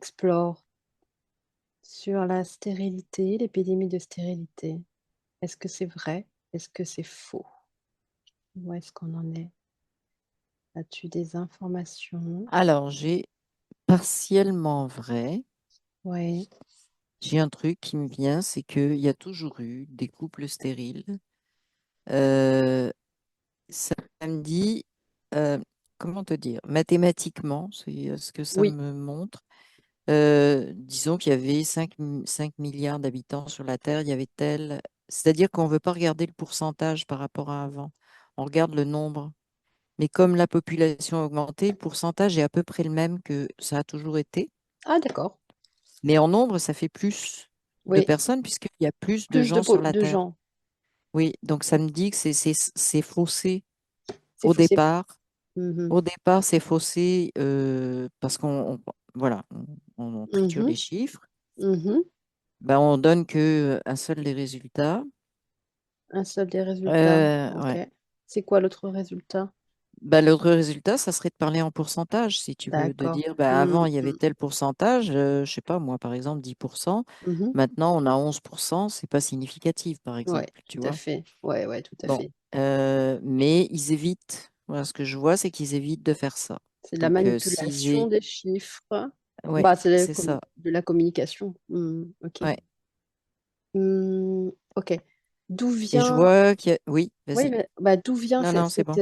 explore sur la stérilité, l'épidémie de stérilité. Est-ce que c'est vrai? Est-ce que c'est faux? Où est-ce qu'on en est? As-tu des informations? Alors, j'ai partiellement vrai. Oui. J'ai un truc qui me vient, c'est qu'il y a toujours eu des couples stériles. Euh, Ça me dit, euh, comment te dire, mathématiquement, c'est ce que ça Oui. me montre. Disons qu'il y avait 5 milliards d'habitants sur la Terre, il y avait tel. C'est-à-dire qu'on ne veut pas regarder le pourcentage par rapport à avant. On regarde le nombre. Mais comme la population a augmenté, le pourcentage est à peu près le même que ça a toujours été. Ah, d'accord. Mais en nombre, ça fait plus de Oui. personnes puisqu'il y a plus de Plus de, gens sur la de Terre. gens. Oui, donc ça me dit que c'est faussé C'est au faux. départ. Mhm. Au départ, c'est faussé parce voilà, on triture Mhm. les chiffres. Mhm. Ben, on donne que un seul des résultats. Un seul des résultats. Ok. Ouais. C'est quoi l'autre résultat? Ben, l'autre résultat, ça serait de parler en pourcentage, si tu veux, de D'accord. dire ben, avant, il y avait Mhm. tel pourcentage, je sais pas, moi, par exemple, 10%. Mhm. Maintenant, on a 11%, c'est pas significatif, par Ouais, exemple, tout tu à vois. fait. Ouais, ouais, tout à Bon, fait. mais ils évitent. Voilà, ce que je vois, c'est qu'ils évitent de faire ça. C'est de la Donc, manipulation des chiffres. ouais, Bah, c'est c'est ça. de la communication. Ok. Ouais. Ok. D'où Et je vient, vois qu'il y a... Oui, oui, vas-y. mais, bah, d'où vient Non, non, c'est bon.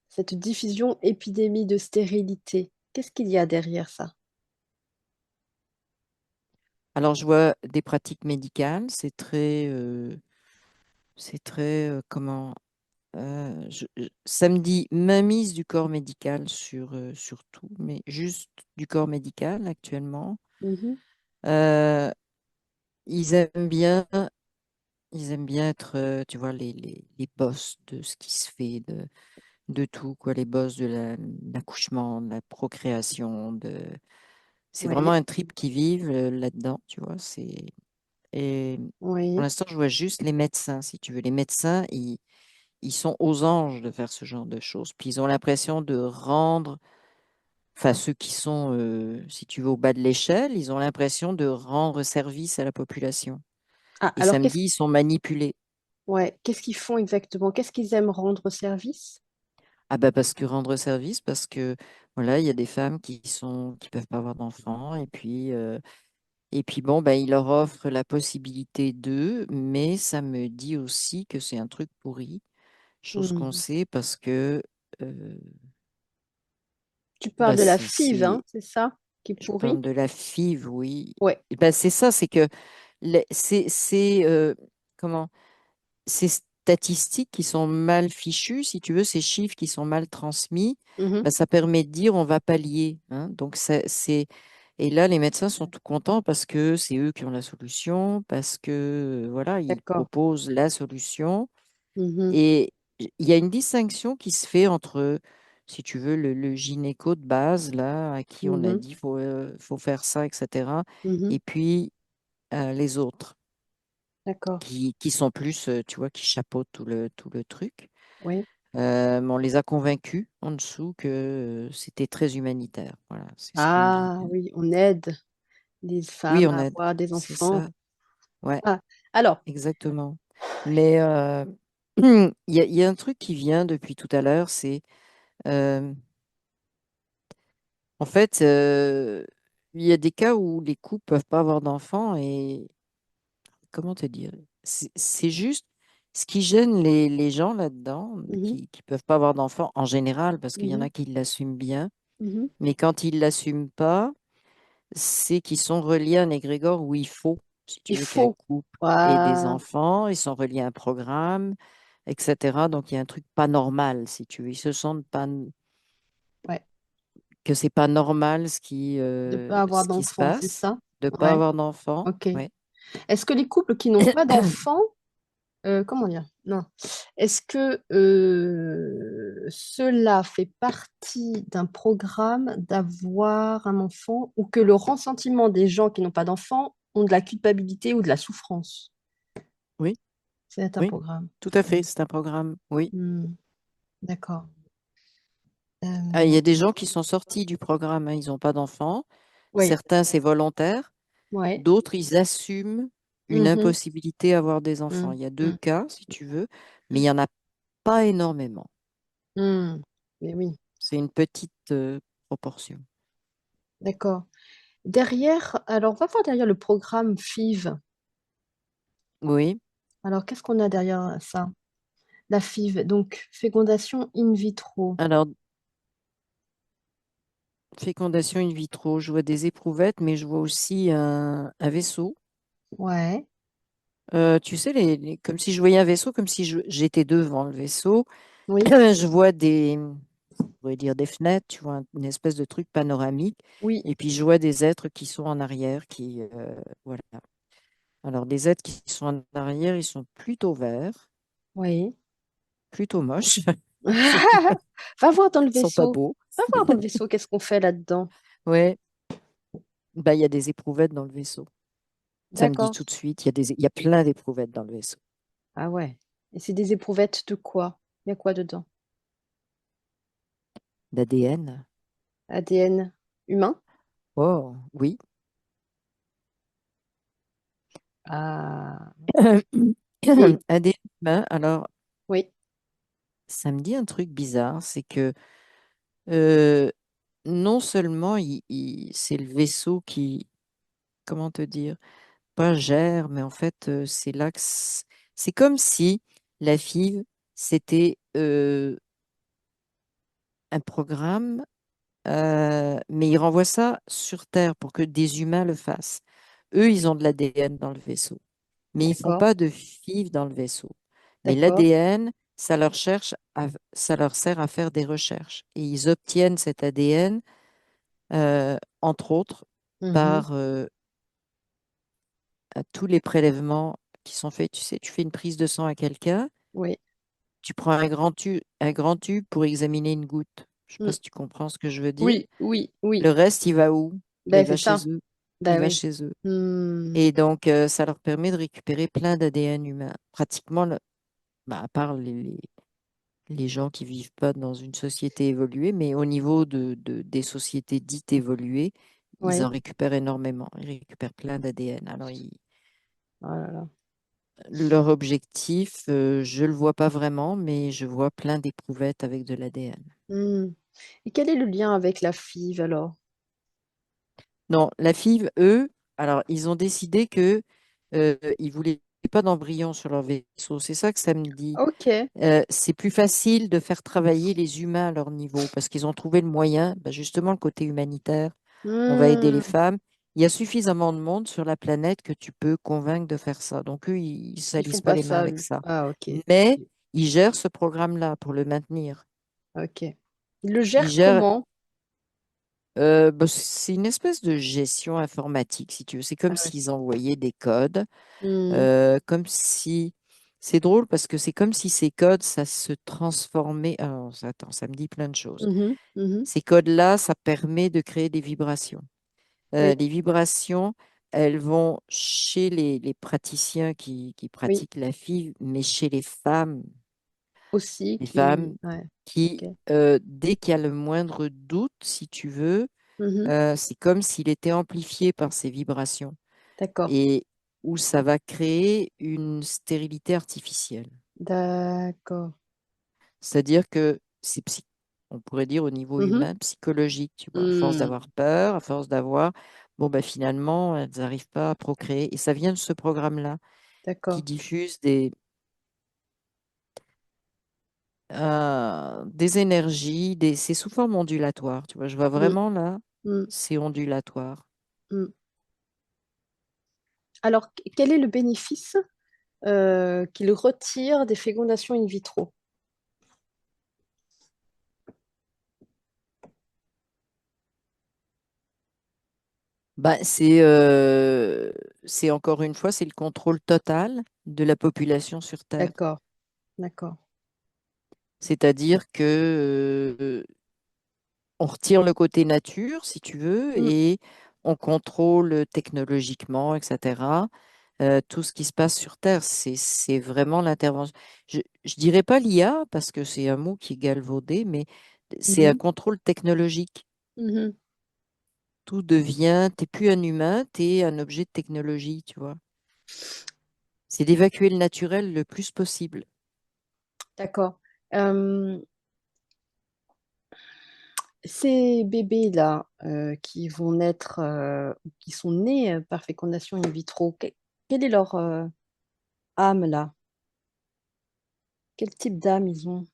cette diffusion épidémie de stérilité? Qu'est-ce qu'il y a derrière ça? Alors, je vois des pratiques médicales. C'est très, comment, ça me dit mainmise du corps médical sur tout, mais juste du corps médical actuellement. Mhm, Euh, ils aiment bien, ils aiment bien être, tu vois, les boss de ce qui se fait, de tout, quoi, les boss de l'accouchement, de la procréation, c'est vraiment oui, un trip qui vivent là-dedans, tu vois. Et pour oui. l'instant, je vois juste les médecins, si tu veux. Les médecins, ils sont aux anges de faire ce genre de choses. Puis ils ont l'impression de rendre, enfin ceux qui sont, si tu veux, au bas de l'échelle, ils ont l'impression de rendre service à la population. Ah, Et alors samedi, ils sont manipulés. ouais, qu'est-ce qu'ils font exactement? Qu'est-ce qu'ils aiment rendre service? Ah bah parce que rendre service, parce que voilà, il y a des femmes qui peuvent pas avoir d'enfants, et puis bon, ben, ils leur offrent la possibilité d'eux, mais ça me dit aussi que c'est un truc pourri, chose qu'on Mhm. sait parce que euh, Tu parles bah, de la FIV, hein, c'est ça, qui je parle pourrit? de la FIV, oui. Ouais. Et ben, c'est ça, c'est que comment, ces statistiques qui sont mal fichues, si tu veux, ces chiffres qui sont mal transmis, Mhm. ben, ça permet de dire on va pallier, hein. Donc, et là, les médecins sont tout contents parce que c'est eux qui ont la solution, parce que, voilà, ils D'accord. proposent la solution. Mhm. Et il y a une distinction qui se fait entre, si tu veux, le gynéco de base, là, à qui on a Mhm. dit faut faire ça, etc. Mhm. Et puis les autres, D'accord. qui sont plus, tu vois, qui chapeautent tout le truc. Oui. Mais on les a convaincus en dessous que c'était très humanitaire. Voilà, c'est ce qu'on me dit. Ah oui, on aide les Oui, femmes on à aide. avoir des C'est enfants. ça. Ouais, Ah, alors, exactement. Mais il y a un truc qui vient depuis tout à l'heure, c'est euh, en fait, il y a des cas où les couples peuvent pas avoir d'enfants et comment te dire? C'est juste ce qui gêne les gens là-dedans, mhm, qui peuvent pas avoir d'enfants en général, parce qu'il y en mhm, a qui l'assument bien, mhm. mais quand ils l'assument pas, c'est qu'ils sont reliés à un égrégore où il faut, si tu Il veux, qu'un faut. couple ait des Ah, enfants, ils sont reliés à un programme, etc. Donc il y a un truc pas normal, si tu veux. Ils se sentent pas ouais, que c'est pas normal de pas avoir ce qui se d'enfants, c'est passe, ça? de pas Ouais, avoir d'enfants. ok. Ouais. Est-ce que les couples qui n'ont pas d'enfants, comment dire? Non. Est-ce que cela fait partie d'un programme d'avoir un enfant ou que le ressentiment des gens qui n'ont pas d'enfants ont de la culpabilité ou de la souffrance? Oui, C'est un oui, programme. tout à fait, c'est un programme. Oui. Hmm, d'accord. Ah, il y Euh, a des gens qui sont sortis du programme, hein, ils n'ont pas d'enfants, Oui. Certains, c'est volontaire. Ouais. D'autres, ils assument une Mhm. impossibilité à avoir des enfants. Mm, Il y a deux mm, cas, si tu veux, mais il n'y en a pas énormément. mm. Mais oui, C'est une petite proportion. d'accord. Derrière, alors on va voir derrière le programme FIV. Oui. Alors, qu'est-ce qu'on a derrière ça? La FIV, donc fécondation in vitro. Alors, fécondation in vitro, je vois des éprouvettes, mais je vois aussi un vaisseau. Ouais, Tu sais, comme si je voyais un vaisseau, comme si j'étais devant le vaisseau. oui, Je vois on pourrait dire des fenêtres, tu vois, une espèce de truc panoramique. oui, Et puis, je vois des êtres qui sont en arrière, voilà. Alors, des êtres qui sont en arrière, ils sont plutôt verts, oui. plutôt moches. Ils sont, ils Va voir dans le sont pas vaisseau. beaux. Va voir dans le vaisseau, qu'est-ce qu'on fait là-dedans. Ouais, bah, il y a des éprouvettes dans le vaisseau. Ça me dit D'accord. tout de suite, il y a plein d'éprouvettes dans le vaisseau. Ah ouais. Et c'est des éprouvettes de quoi? Il y a quoi dedans? D'ADN. ADN humain? Oh, oui. Ah. Et ADN humain, alors, oui, ça me dit un truc bizarre, c'est que euh, non seulement c'est le vaisseau qui, comment te dire, pas gère, mais en fait, c'est là que c'est comme si la FIV, c'était un programme, mais ils renvoient ça sur Terre pour que des humains le fassent. Eux, ils ont de l'ADN dans le vaisseau, mais ils font d'accord, pas de FIV dans le vaisseau. Mais d'accord. l'ADN, ça leur sert à faire des recherches. Et ils obtiennent cet ADN, entre autres, Mhm. par tous les prélèvements qui sont faits. Tu sais, tu fais une prise de sang à quelqu'un, Oui. tu prends un grand tube pour examiner une goutte. Je sais pas Mm. si tu comprends ce que je veux dire. Oui, oui, Le oui. reste, il va où? Ben, Ben, il c'est va chez ça. eux. Il Ben va oui. chez eux. Hmm. Et donc, ça leur permet de récupérer plein d'ADN humain. Pratiquement, bah, à part les gens qui vivent pas dans une société évoluée, mais au niveau des sociétés dites évoluées, ils en Oui. récupèrent énormément. Ils récupèrent plein d'ADN. Alors, Oh là là. leur objectif, je le vois pas vraiment, mais je vois plein d'éprouvettes avec de l'ADN. Hmm. Et quel est le lien avec la FIV alors? Non, la FIV, eux, alors, ils ont décidé que ils voulaient pas d'embryons sur leur vaisseau. C'est ça que ça me dit. Ok. C'est plus facile de faire travailler les humains à leur niveau parce qu'ils ont trouvé le moyen, bah, justement le côté humanitaire, on va aider les Hmm. femmes. Il y a suffisamment de monde sur la planète que tu peux convaincre de faire ça. Donc eux, ils ne Ils font salissent pas pas les mains ça, avec eux. ça. Ah, ok. Mais ils gèrent ce programme-là pour le maintenir. Ok. Ils le Ils gèrent gèrent, comment? bah, c'est une espèce de gestion informatique, si tu veux. C'est comme Ah ouais. s'ils envoyaient des codes, Hmm. comme si... C'est drôle parce que c'est comme si ces codes, ça se transformait. Alors, attends, ça me dit plein de choses. Mhm, mhm. Ces codes-là, ça permet de créer des vibrations. Oui, Les vibrations, elles vont chez les praticiens qui oui. pratiquent la FIV, mais chez Aussi les qui. femmes Ouais. qui, Ok. dès qu'il y a le moindre doute, si tu veux, Mhm. c'est comme s'il était amplifié par ces vibrations D'accord. et où ça va créer une stérilité artificielle. D'accord. C'est-à-dire que on pourrait dire au niveau Mhm. humain, psychologique, tu vois, à force Hmm. d'avoir peur, à force d'avoir, bon, ben, finalement, elles n'arrivent pas à procréer. Et ça vient de ce programme-là qui D'accord. diffuse des énergies, c'est sous forme ondulatoire, tu vois. Je vois Hmm, vraiment là, hmm, c'est ondulatoire. hmm. Alors, quel est le bénéfice qu'il retire des fécondations in vitro? Bah, c'est encore une fois, c'est le contrôle total de la population sur Terre. D'accord. D'accord. C'est-à-dire que on retire le côté nature, si tu veux, Hmm, et on contrôle technologiquement, etc. Tout ce qui se passe sur Terre, c'est vraiment l'intervention. Je dirais pas l'IA parce que c'est un mot qui est galvaudé, mais c'est un mhm, contrôle technologique. mhm. tout devient, t'es plus un humain, t'es un objet de technologie, tu vois. C'est d'évacuer le naturel le plus possible. D'accord. Euh, Ces bébés-là qui vont naître, qui sont nés par fécondation in vitro, quelle est leur âme là? Quel type d'âme ils ont?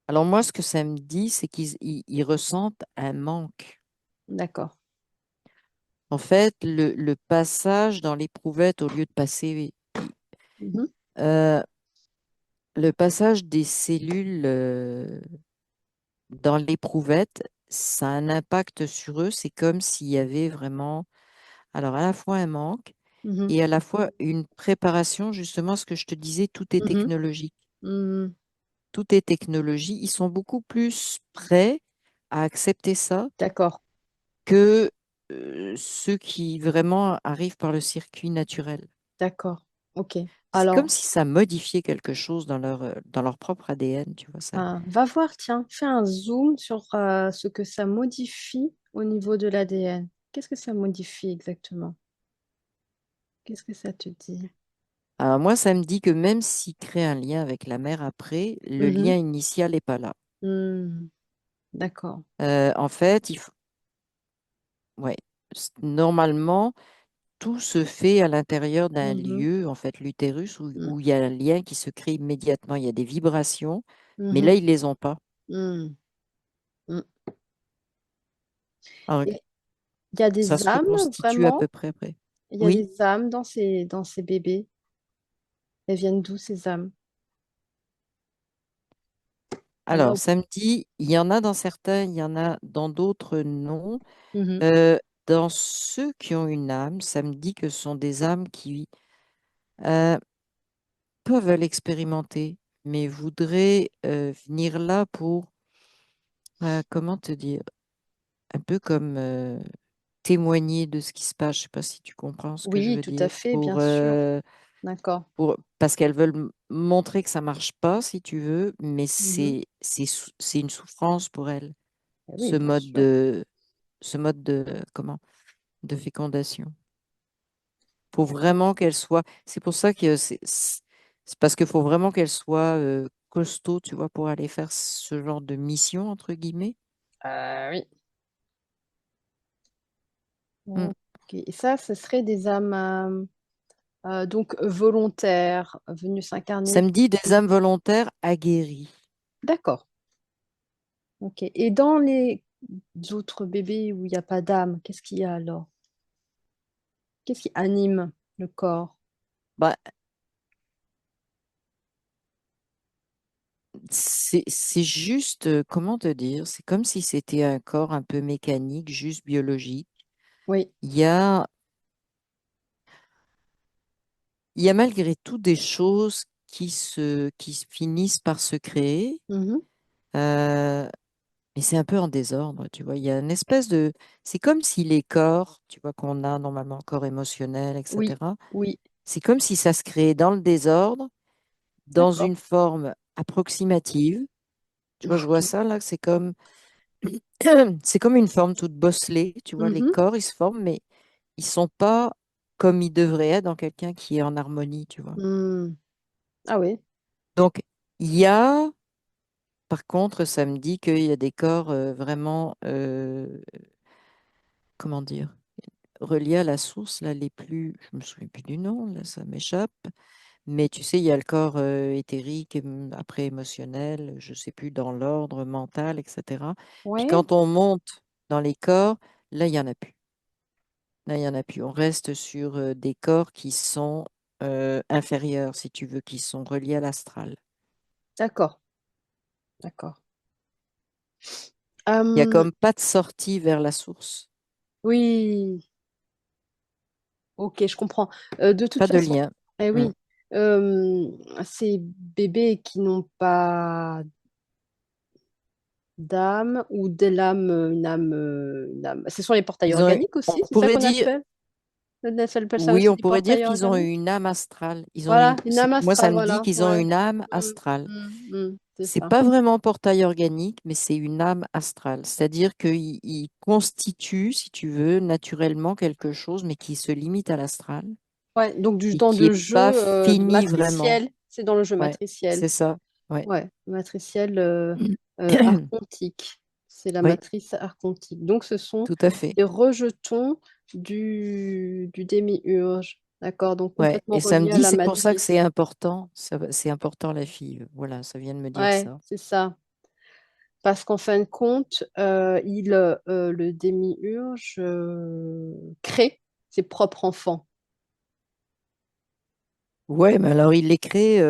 Alors moi, ce que ça me dit, c'est qu'ils ressentent un manque. D'accord. En fait, le passage dans l'éprouvette, au lieu de passer, Mhm, euh, le passage des cellules dans l'éprouvette, ça a un impact sur eux. C'est comme s'il y avait vraiment, alors à la fois un manque mhm, et à la fois une préparation, justement, ce que je te disais, tout est mhm, technologique. mhm. Tout est technologie. Ils sont beaucoup plus prêts à accepter ça D'accord, que ceux qui vraiment arrivent par le circuit naturel. d'accord. Ok. C'est comme Alors, si ça modifiait quelque chose dans leur propre ADN, tu vois ça. va voir, tiens, fais un zoom sur ce que ça modifie au niveau de l'ADN. Qu'est-ce que ça modifie exactement? Qu'est-ce que ça te dit? Alors moi, ça me dit que même s'il crée un lien avec la mère après, le Mhm, lien initial n'est pas là. mhm. D'accord. En fait, ouais, normalement, tout se fait à l'intérieur d'un Mhm, lieu, en fait, l'utérus, mhm, où il y a un lien qui se crée immédiatement. Il y a des vibrations, mais là, mhm, ils les ont pas. mhm, mhm. Alors, Et il y a ça des se âmes, reconstitue à peu vraiment? près après. Il y a Oui. des âmes dans ces bébés. Elles viennent d'où ces âmes? Il y en a Alors, ou pas? samedi, il y en a dans certains, il y en a dans d'autres, non. Mhm, Euh, dans ceux qui ont une âme, ça me dit que ce sont des âmes qui euh, peuvent l'expérimenter, mais voudraient venir là pour, comment te dire, un peu comme témoigner de ce qui se passe. Je sais pas si tu comprends ce que je oui, veux tout à dire. fait, bien sûr. D'accord. Parce qu'elles veulent montrer que ça marche pas, si tu veux, mais Mhm. c'est une souffrance pour elles, Eh oui, ce bien mode sûr. de, ce mode de, comment, de fécondation. Faut vraiment qu'elles soient. C'est pour ça que c'est parce qu'il faut vraiment qu'elles soient costauds, tu vois, pour aller faire ce genre de mission, entre guillemets. Oui. Mm. Ok. Et ça, ce serait des âmes donc volontaires, venues s'incarner. Samedi, des âmes volontaires aguerries. D'accord. Ok. Et dans les autres bébés où il n'y a pas d'âme, qu'est-ce qu'il y a alors? Qu'est-ce qui anime le corps? Bah, c'est juste, comment te dire, c'est comme si c'était un corps un peu mécanique, juste biologique. Oui. Il y a, il y a malgré tout des choses qui finissent par se créer. Mhm. Euh, Mais c'est un peu en désordre, tu vois. Il y a une espèce de... C'est comme si les corps, tu vois, qu'on a normalement, corps émotionnel, Oui. etc., Oui. c'est comme si ça se créait dans le désordre, dans D'accord. une forme approximative. Tu vois, je vois Ok. ça là, c'est comme... c'est comme une forme toute bosselée, tu vois. Les Mhm. corps, ils se forment, mais ils sont pas comme ils devraient être dans quelqu'un qui est en harmonie, tu vois. Hmm. Ah oui. Donc, il y a... Par contre, ça me dit qu'il y a des corps vraiment... comment dire? Reliés à la source, là, les plus, je me souviens plus du nom, là, ça m'échappe. Mais tu sais, il y a le corps éthérique, après émotionnel, je sais plus, dans l'ordre mental, etc. Puis Ouais. quand on monte dans les corps, là, il y en a plus. Là, il y en a plus. On reste sur des corps qui sont inférieurs, si tu veux, qui sont reliés à l'astral. D'accord. D'accord. Il y a Euh, comme pas de sortie vers la source, oui. Ok, je comprends. De toute pas de façon, lien. eh Mm. oui, ces bébés qui n'ont pas d'âme ou de l'âme, une âme, ce sont les portails Ils ont, organiques on aussi, c'est ça pourrait qu'on dire, appelle? On appelle ça oui, aussi on des pourrait dire portails qu'ils ont organiques? une âme astrale. Voilà, une âme Moi, ça astrale, me dit voilà. qu'ils ont Ouais. une âme Mm, astrale. mm, mm. c'est C'est ça. pas vraiment portail organique, mais c'est une âme astrale. C'est-à-dire qu'il constitue, si tu veux, naturellement quelque chose, mais qui se limite à l'astral Ouais, donc du et temps qui de est jeu pas fini vraiment. matriciel, c'est dans le jeu Ouais, matriciel. c'est ça. Ouais. Ouais, matriciel archontique. C'est la Oui, matrice archontique. Donc ce sont tout à fait. des rejetons du démiurge. D'accord, donc Ouais. complètement Et reliés à samedi, la c'est pour ça que c'est matrice. important. C'est important la fille. Voilà, ça vient de me dire Ouais, ça. c'est ça. Parce qu'en fin de compte, le démiurge crée ses propres enfants. Ouais, mais alors il les crée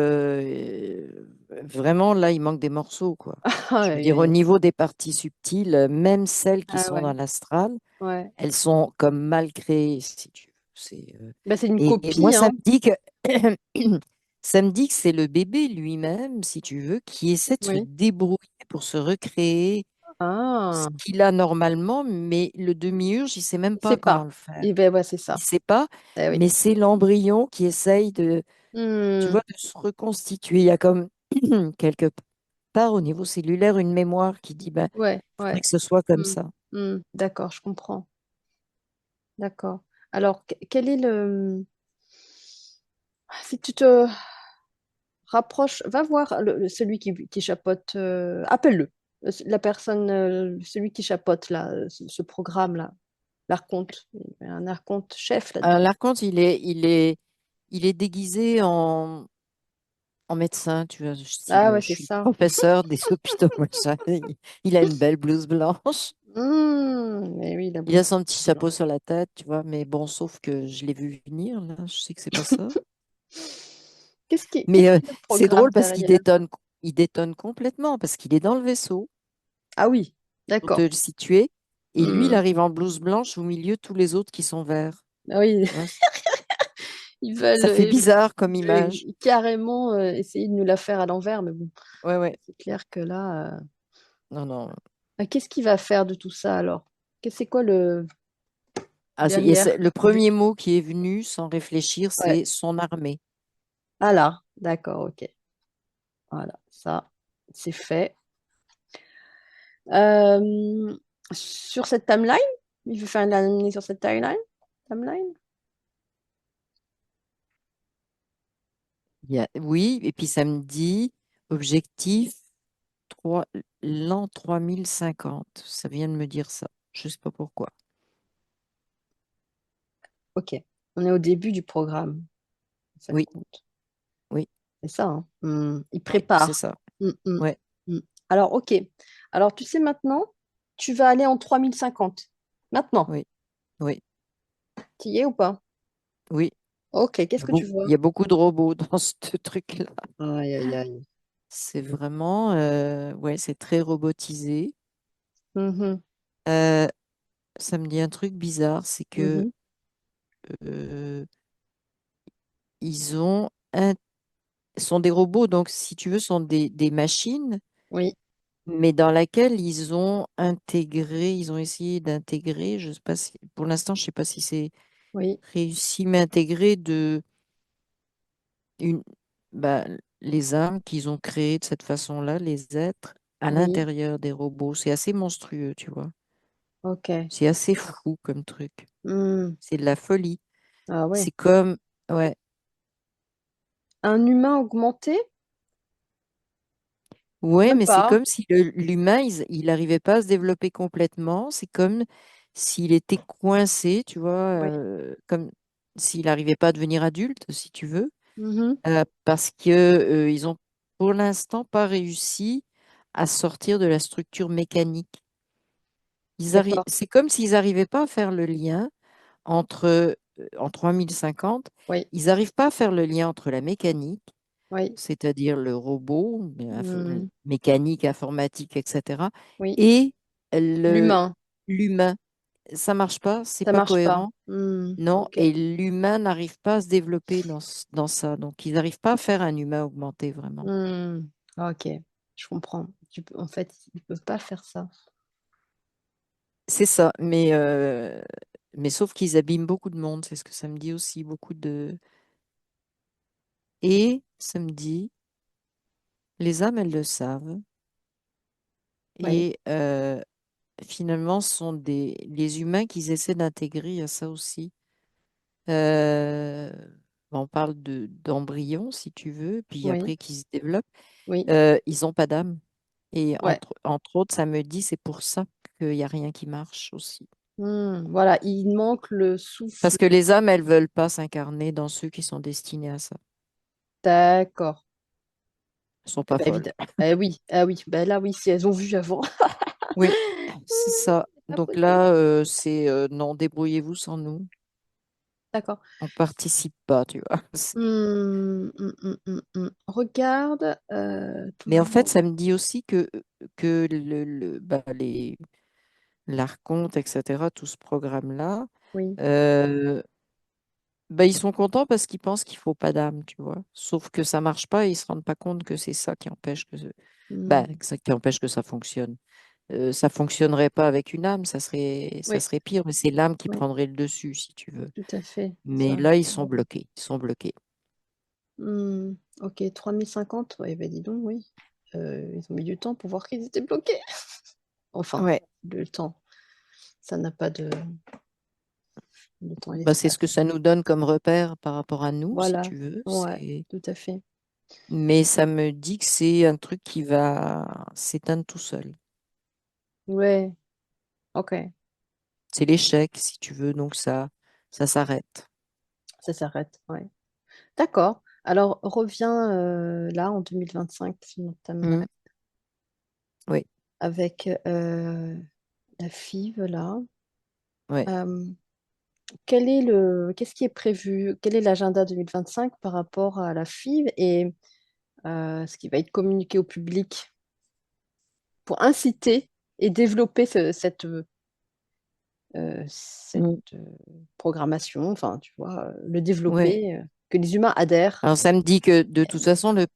vraiment là, il manque des morceaux, quoi. Je veux Aïe, dire, au aïe, aïe. niveau des parties subtiles, même celles qui Ah sont dans ouais, l'astral, ouais. elles sont comme mal créées, si tu veux. Bah, c'est une Et moi, copie, hein. ça me dit que c'est le bébé lui-même, si tu veux, qui essaie de se Oui. débrouiller pour se recréer ce Ah, qu'il a normalement, mais le demi-urge, il sait même il sait pas comment pas. le faire. Et ben ouais, c'est Il ça. sait pas, Eh oui. mais c'est l'embryon qui essaye de, tu Hmm, vois, de se reconstituer. Il y a comme quelque part au niveau cellulaire une mémoire qui dit, ben, ouais, il faudrait ouais. que ce soit comme Hmm, ça. d'accord, je comprends. D'accord. Alors, quel est le... Si tu te rapproches, va voir celui qui chapeaute, appelle-le. La personne, celui qui chapeaute là, ce programme-là, l'archonte. Un archonte chef Alors, là-dedans. là, contre, il est déguisé en médecin, tu vois, Ah style, ouais, je c'est suis le ça. professeur des hôpitaux, machin. Il a une belle blouse blanche. Mais oui, la Il a blouse son petit blanche. chapeau sur la tête, tu vois, mais bon, sauf que je l'ai vu venir, là, je sais que c'est pas ça. Qu'est-ce Mais qui le c'est programme drôle parce derrière? il détonne complètement, parce qu'il est dans le vaisseau, Ah oui, pour te d'accord. le situer, et lui, il Hmm. arrive en blouse blanche au milieu de tous les autres qui sont verts. Ah oui, Tu vois, ça fait ils bizarre comme image. veulent carrément essayer de nous la faire à l'envers, mais bon, Ouais, ouais. c'est clair que là, Non, non. qu'est-ce qu'il va faire de tout ça alors? C'est quoi le Ah, derrière le le but? premier mot qui est venu sans réfléchir, Ouais. c'est son armée. Ah là, d'accord, ok. Voilà, ça, c'est fait. Euh, sur cette timeline, il veut faire une année sur cette timeline? Oui, et puis ça me dit objectif 3, l'an 3050. Ça vient de me dire ça. Je sais pas pourquoi. Ok. On est au début du programme, en fin de Oui, compte. oui, C'est ça, hein. Il oui, c'est prépare. ça. Hmm, hmm, Ouais, Alors, ok. Alors, tu sais maintenant, tu vas aller en 3050. Maintenant, oui, oui, tu y es ou pas? oui. Ok, qu'est-ce que tu Il vois? y a beaucoup de robots dans ce truc-là. Aïe, aïe, aïe. C'est vraiment, ouais, c'est très robotisé. Mhm, Euh, Ça me dit un truc bizarre, c'est que mhm. euh, ils ont un, sont des robots, donc si tu veux, sont des machines, Oui, mais dans laquelle ils ont intégré, ils ont essayé d'intégrer, je sais pas si, pour l'instant, je sais pas si c'est oui, réussi, mais intégrer une, bah, les âmes qu'ils ont créées de cette façon-là, les êtres, à oui. l'intérieur des robots. C'est assez monstrueux, tu vois. Ok. C'est assez fou comme truc. Hmm. C'est de la folie. Ah ouais. C'est comme, ouais, Un humain augmenté? ouais, Même mais c'est pas. comme si l'humain, il n'arrivait pas à se développer complètement. C'est comme s'il était coincé, tu vois, Oui. comme s'il n'arrivait pas à devenir adulte, si tu veux, Mhm. parce que, ils ont pour l'instant pas réussi à sortir de la structure mécanique. D'accord. C'est comme s'ils n'arrivaient pas à faire le lien entre, en 3050, Oui, ils n'arrivent pas à faire le lien entre la mécanique, oui. c'est-à-dire le robot, Hmm. mécanique, informatique, etc., Oui. et le, L'humain, l'humain. Ça marche pas, c'est ça pas marche pas. cohérent, non, Ok. et l'humain n'arrive pas à se développer dans ça. Donc, ils n'arrivent pas à faire un humain augmenté vraiment. Hmm. Ok, je comprends. En fait, ils peuvent pas faire ça. C'est ça, mais sauf qu'ils abîment beaucoup de monde, c'est ce que ça me dit aussi, beaucoup de... Et ça me dit Les âmes, elles le savent. Oui, Et finalement, ce sont les humains qu'ils essaient d'intégrer, il y a ça aussi. Euh, on parle d'embryons, si tu veux, puis oui, après qu'ils se développent. oui, Ils n'ont pas d'âme. Et ouais. entre autres, ça me dit, c'est pour ça qu'il n'y a rien qui marche aussi. Voilà, il manque le souffle. Parce que les âmes, elles veulent pas s'incarner dans ceux qui sont destinés à ça. D'accord. Elles sont Eh pas ben, folles. oui, ah oui, ben là oui, si elles ont vu avant. Oui, c'est ça. Pas Donc possible. là, c'est non, débrouillez-vous sans nous. D'accord. On participe pas, tu vois. Regarde, Mais en fait, toujours. ça me dit aussi que bah, l'archonte, etc., tout ce programme-là, Oui. euh, bah, ils sont contents parce qu'ils pensent qu'il faut pas d'âme, tu vois. Sauf que ça marche pas et ils se rendent pas compte que c'est ça qui empêche bah, Hmm. ça qui empêche que ça fonctionne. Ça fonctionnerait pas avec une âme, ça Oui, serait pire, mais c'est l'âme qui oui, prendrait le dessus, si tu veux. tout à fait. Mais Ça. là, ils sont bloqués. Ils sont bloqués. Ok, 3050. Oui, ben dis donc, oui. Ils ont mis du temps pour voir qu'ils étaient bloqués. Enfin, Ouais. le temps, ça n'a pas de... Le temps et Bah, c'est ce que l'espace. ça nous donne comme repère par rapport à nous, si Voilà, tu veux. ouais, tout à fait. Mais ça me dit que c'est un truc qui va s'éteindre tout seul. Ouais, ok, C'est l'échec, si tu veux, donc ça s'arrête. ça s'arrête, ouais. D'accord. Alors, reviens là en 2025 sur ta Mm. Oui, avec la FIV là. ouais. Euh, qu'est-ce qui est prévu? Quel est l'agenda 2025 par rapport à la FIV et ce qui va être communiqué au public pour inciter et développer cette Mm. programmation, enfin, tu vois, le Ouais. développer, que les humains adhèrent. Alors ça me dit que de toute façon,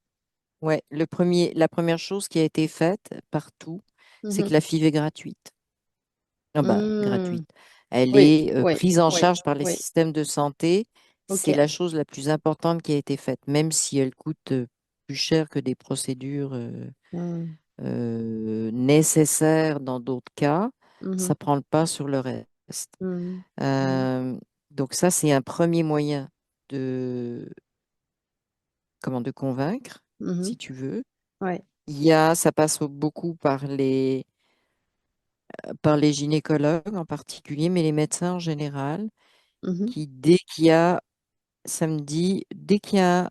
ouais, la première chose qui a été faite partout, c'est Mhm. que la FIV est gratuite. Ah bah, Hmm. gratuite. Elle Oui, est oui, prise en oui, charge par les oui. systèmes de santé. Ok. C'est la chose la plus importante qui a été faite, même si elle coûte plus cher que des procédures Hmm. nécessaires dans d'autres cas. Mhm. Ça prend le pas sur le reste. Hmm. Mhm. Euh, donc ça, c'est un premier moyen de, de convaincre, Mhm. si tu veux. Ouais. Ça passe beaucoup par les gynécologues en particulier, mais les médecins en général, Mhm. qui dès qu'il y a, samedi, dès qu'il y a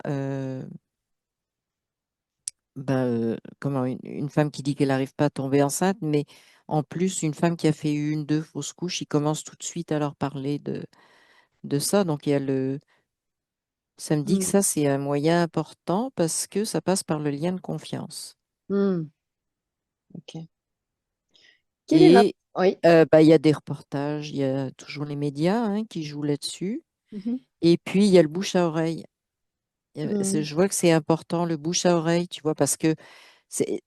une femme qui dit qu'elle n'arrive pas à tomber enceinte, mais en plus une femme qui a fait une, deux fausses couches, ils commencent tout de suite à leur parler de ça. Donc ça me dit que Hmm. ça, c'est un moyen important parce que ça passe par le lien de confiance. Hmm. Ok. Quel est l'imp... Et Oui. bah, il y a des reportages, il y a toujours les médias hein, qui jouent là-dessus. Mhm. Et puis, il y a le bouche à oreille. Hmm. Je vois que c'est important, le bouche à oreille, tu vois, parce que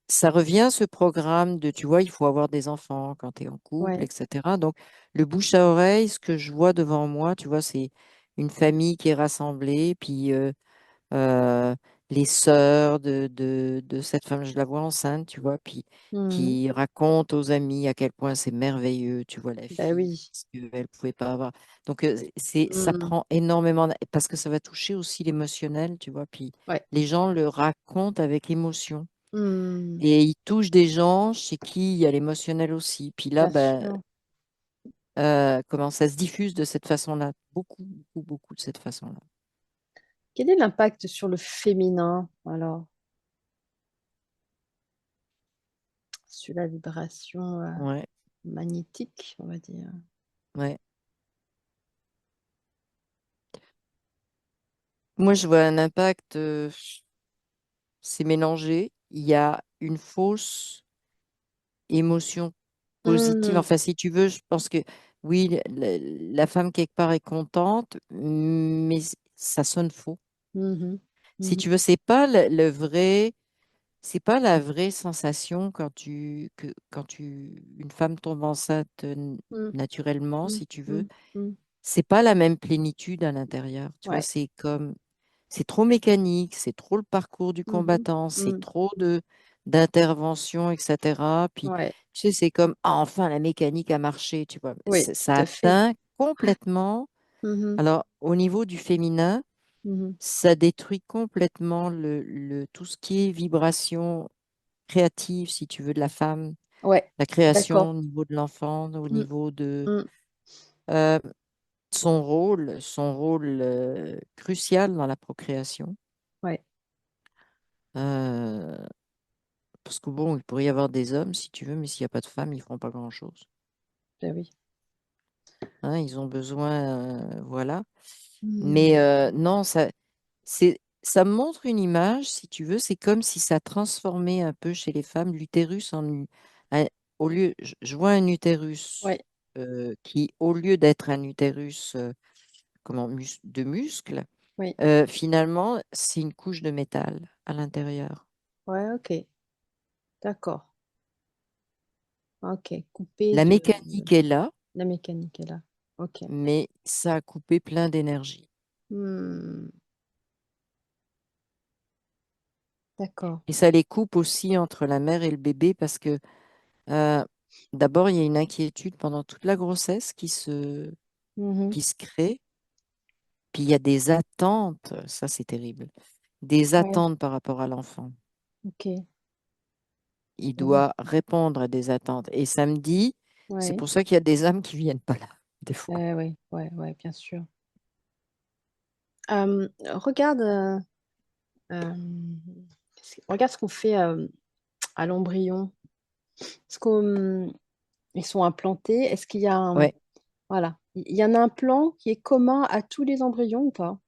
ça revient, ce programme de, tu vois, il faut avoir des enfants quand tu es en couple, Ouais. etc. Donc, le bouche à oreille, ce que je vois devant moi, tu vois, c'est une famille qui est rassemblée, puis euh, les sœurs de cette femme, je la vois enceinte, tu vois, puis Hmm. qui raconte aux amis à quel point c'est merveilleux, tu vois, la Ben fille, oui. ce qu'elle ne pouvait pas avoir. Donc, ça Hmm. prend énormément, parce que ça va toucher aussi l'émotionnel, tu vois, puis Ouais. les gens le racontent avec émotion. Hmm. Et il touche des gens chez qui il y a l'émotionnel aussi. Puis là, Bien ben, sûr. comment ça se diffuse de cette façon-là, beaucoup, beaucoup, beaucoup de cette façon-là. Quel est l'impact sur le féminin, alors, sur la vibration Ouais, magnétique, on va dire? ouais. Moi, je vois un impact, c'est mélangé. Il y a une fausse émotion positive. Hmm. Enfin, si tu veux, je pense que oui, la femme quelque part est contente, mais ça sonne faux. Mhm. Si Mhm. tu veux, c'est pas la vraie sensation quand une femme tombe enceinte Hmm. naturellement, Hmm. si tu veux. Hmm. Hmm. C'est pas la même plénitude à l'intérieur. Tu vois, Ouais. c'est trop mécanique, c'est trop le parcours du Mhm. combattant, c'est Mm. trop de d'intervention, etc. Puis, Ouais, tu sais, c'est comme, ah, enfin, la mécanique a marché, tu vois. oui, Ça tout à fait. atteint complètement. Mhm. Alors, au niveau du féminin, Mhm. ça détruit complètement tout ce qui est vibration créative, si tu veux, de la femme, Ouais, la création au d'accord. niveau de l'enfant, au Mm. niveau de Mm. euh, son rôle crucial dans la procréation. Ouais, Euh, Parce que bon, il pourrait y avoir des hommes, si tu veux, mais s'il n'y a pas de femmes, ils ne feront pas grand-chose. ben oui. Hein, ils ont besoin, voilà. Mais Mm. non, ça me montre une image, si tu veux, c'est comme si ça transformait un peu chez les femmes l'utérus un- au lieu, je vois un utérus Ouais, qui, au lieu d'être un utérus de muscles, oui. finalement, c'est une couche de métal à l'intérieur. Ouais, ok. D'accord. Ok. Coupé La de... mécanique est là, La mécanique est là. Ok. mais ça a coupé plein d'énergie. Hmm. D'accord. Et ça les coupe aussi entre la mère et le bébé parce que euh, d'abord, il y a une inquiétude pendant toute la grossesse Mhm. qui se crée. Puis il y a des attentes, ça c'est terrible, des Ouais, attentes par rapport à l'enfant. ok. Il Mhm. doit répondre à des attentes. Et samedi, c'est Ouais. pour ça qu'il y a des âmes qui viennent pas là, des fois. Ouais, ouais, ouais, bien sûr. Regarde, euh, regarde ce qu'on fait à l'embryon. Est-ce qu'ils sont implantés? Est-ce qu'il y a un, Ouais, voilà, il y a un implant qui est commun à tous les embryons ou pas?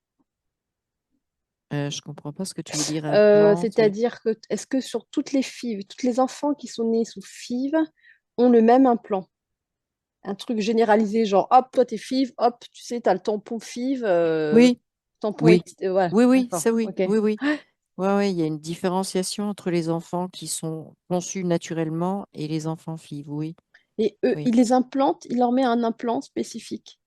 je comprends pas ce que tu veux dire, implant. C'est-à-dire que est-ce que sur toutes les FIV, tous les enfants qui sont nés sous FIV ont le même implant? Un truc généralisé, genre hop, toi t'es FIV, hop, tu sais, t'as le tampon FIV, Oui, tampon oui, voilà, oui, oui, d'accord, ça oui, ok. oui, oui. Ouais, ouais, il y a une différenciation entre les enfants qui sont conçus naturellement et les enfants FIV, oui, Et eux, oui. ils les implantent, il leur met un implant spécifique.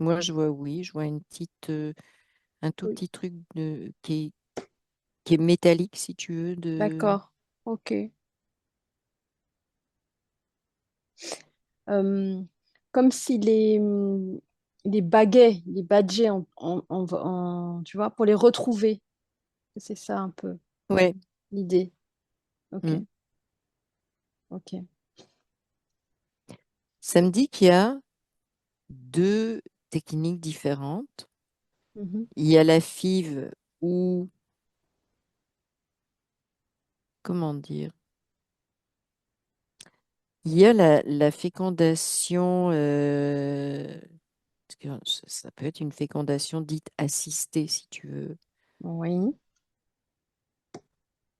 Moi, oui, je vois un tout Oui. petit truc qui est métallique, si tu veux, D'accord, ok. Euh, Comme si les baguets, les badgeaient tu vois, pour les retrouver. C'est ça un peu ouais. l'idée. Ok, Hmm. ok. Ça me dit qu'il y a deux techniques différentes. Mhm, Il y a la FIV où, comment dire, il y a la fécondation, parce que ça peut être une fécondation dite assistée, si tu veux, oui.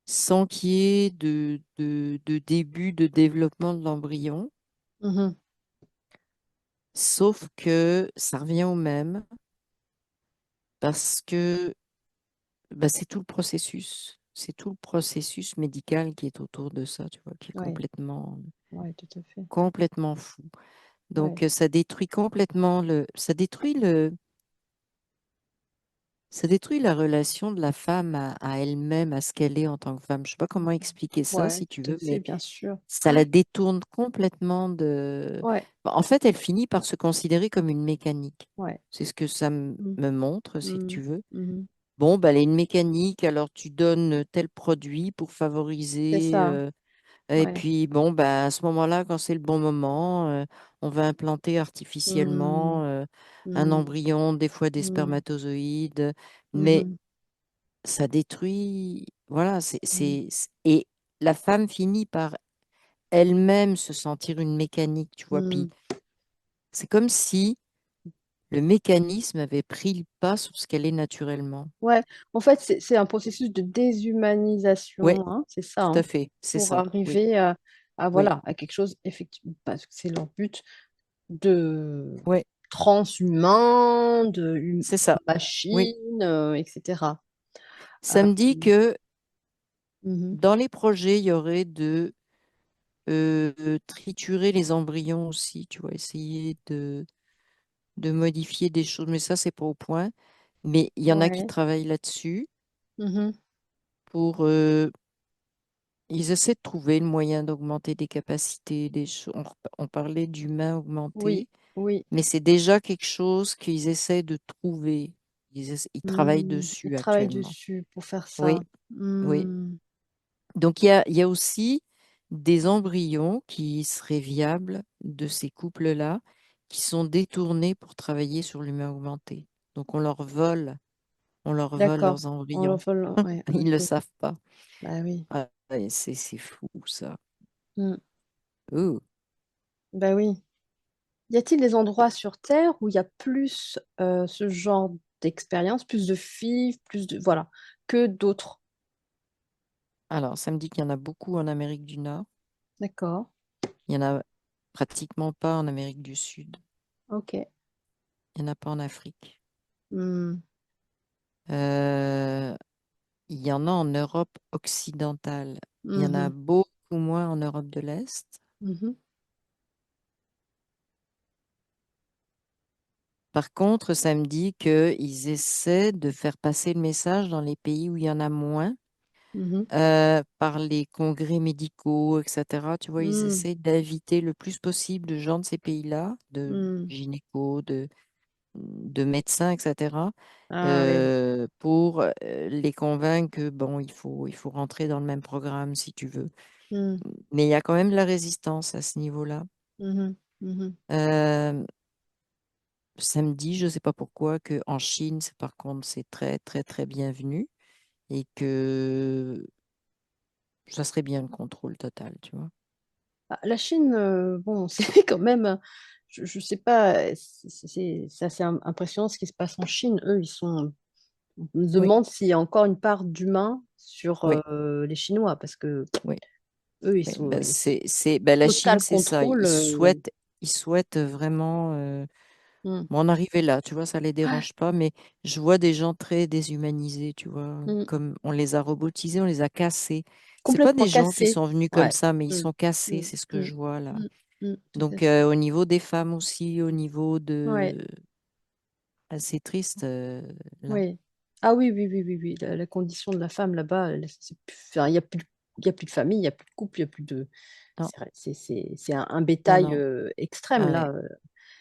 sans qu'il y ait de début de développement de l'embryon, Mhm, sauf que ça revient au même, parce que bah, c'est tout le processus. C'est tout le processus médical qui est autour de ça, tu vois, qui est ouais, ouais, tout à fait. complètement fou. Ouais. Donc, ça détruit complètement ça détruit la relation de la femme à elle-même, à ce qu'elle est en tant que femme. Je sais pas comment expliquer ça, Ouais, si tu tout à veux, fait, mais bien sûr. ça la détourne complètement de... Ouais, En fait, elle finit par se considérer comme une mécanique. ouais. C'est ce que ça Mm, me montre, si mm, tu veux. mhm. Bon, bah, elle est une mécanique, alors tu donnes tel produit pour C'est favoriser. ça. Et Ouais. puis, bon, bah, à ce moment-là, quand c'est le bon moment, on va implanter Mm, artificiellement un mm, embryon, des fois des mm, spermatozoïdes, mais mhm, ça détruit. Voilà, mm, et la femme finit par elle-même se sentir une mécanique, tu vois. Puis, mm. c'est comme si le mécanisme avait pris le pas sur ce qu'elle est naturellement. Ouais, en fait, c'est un processus de Oui, déshumanisation, hein, c'est ça, tout à hein, fait, c'est pour ça. Oui, arriver oui, voilà, à quelque chose, effectivement, parce que c'est leur but de oui, transhumain, c'est ça. Oui. machine, etc. Ça Euh, me dit que mhm, dans les projets, il y aurait de triturer les embryons aussi, tu vois, essayer de modifier des choses, mais ça, c'est pas au point. Mais il y en a qui Ouais. travaillent là-dessus Mhm. pour... ils essaient de trouver le moyen d'augmenter des capacités, des choses. On parlait d'humain Oui, augmenté, oui. mais c'est déjà quelque chose qu'ils essaient de trouver. Ils travaillent Il dessus travaille actuellement. dessus pour faire ça. Oui, oui. Hmm. Donc, il y a aussi des embryons qui seraient viables de ces couples-là, qui sont détournés pour travailler sur l'humain augmenté. Donc, on leur vole D'accord. leurs On le embryons. vole. Ouais, Ils ne le ok. savent pas. Bah oui. Ah, ouais, c'est fou, ça. Hmm. Ouh. Bah oui. Y a-t-il des endroits sur Terre où il y a plus ce genre d'expérience, plus de filles, plus de... Voilà, que d'autres? Alors, ça me dit qu'il y en a beaucoup en Amérique du Nord. D'accord. Il n'y en a pratiquement pas en Amérique du Sud. Ok. Il n'y en a pas en Afrique. Hmm. Euh, il y en a en Europe occidentale. Il y en a Mhm. beaucoup moins en Europe de l'Est. Mhm. Par contre, ça me dit qu'ils essaient de faire passer le message dans les pays où il y en a moins, Mhm. par les congrès médicaux, etc. Tu vois, ils Hmm. essaient d'inviter le plus possible de gens de ces pays-là, de Hmm. gynécos, de médecins, etc., Ah oui. pour les convaincre que, bon, il faut rentrer dans le même programme si tu veux. Hmm. Mais il y a quand même de la résistance à ce niveau-là. Mhm. Mhm. Euh, Samedi, je ne sais pas pourquoi, que en Chine, par contre, c'est très, très, très bienvenu et que ça serait bien le contrôle total, tu vois. Ah, la Chine, bon, c'est quand même, je sais pas, c'est assez impressionnant ce qui se passe en Chine. Eux, on se Oui, demande s'il y a encore une part d'humain sur oui, les Chinois, parce que oui, eux, oui. Ben, c'est ben, la Chine, total c'est ça. contrôle. Ils souhaitent vraiment Hmm. en arriver là, tu vois, ça les dérange pas, mais je vois des gens très déshumanisés, tu vois, Hmm. comme on les a robotisés, on les a cassés. C'est pas Complètement des gens qui cassé. sont venus comme Ouais. ça, mais ils Hmm. sont cassés, Hmm. c'est ce que Hmm. je vois là. Hmm. Hmm. Tout à Donc, fait. au niveau des femmes aussi, au niveau Ouais. de... assez triste, là. Oui. Ah oui, oui, oui, oui, oui. La condition de la femme là-bas, enfin, il y a plus de famille, il n'y a plus de couple, il n'y a plus de. Non, C'est un non, bétail non. extrême, Ah ouais. là.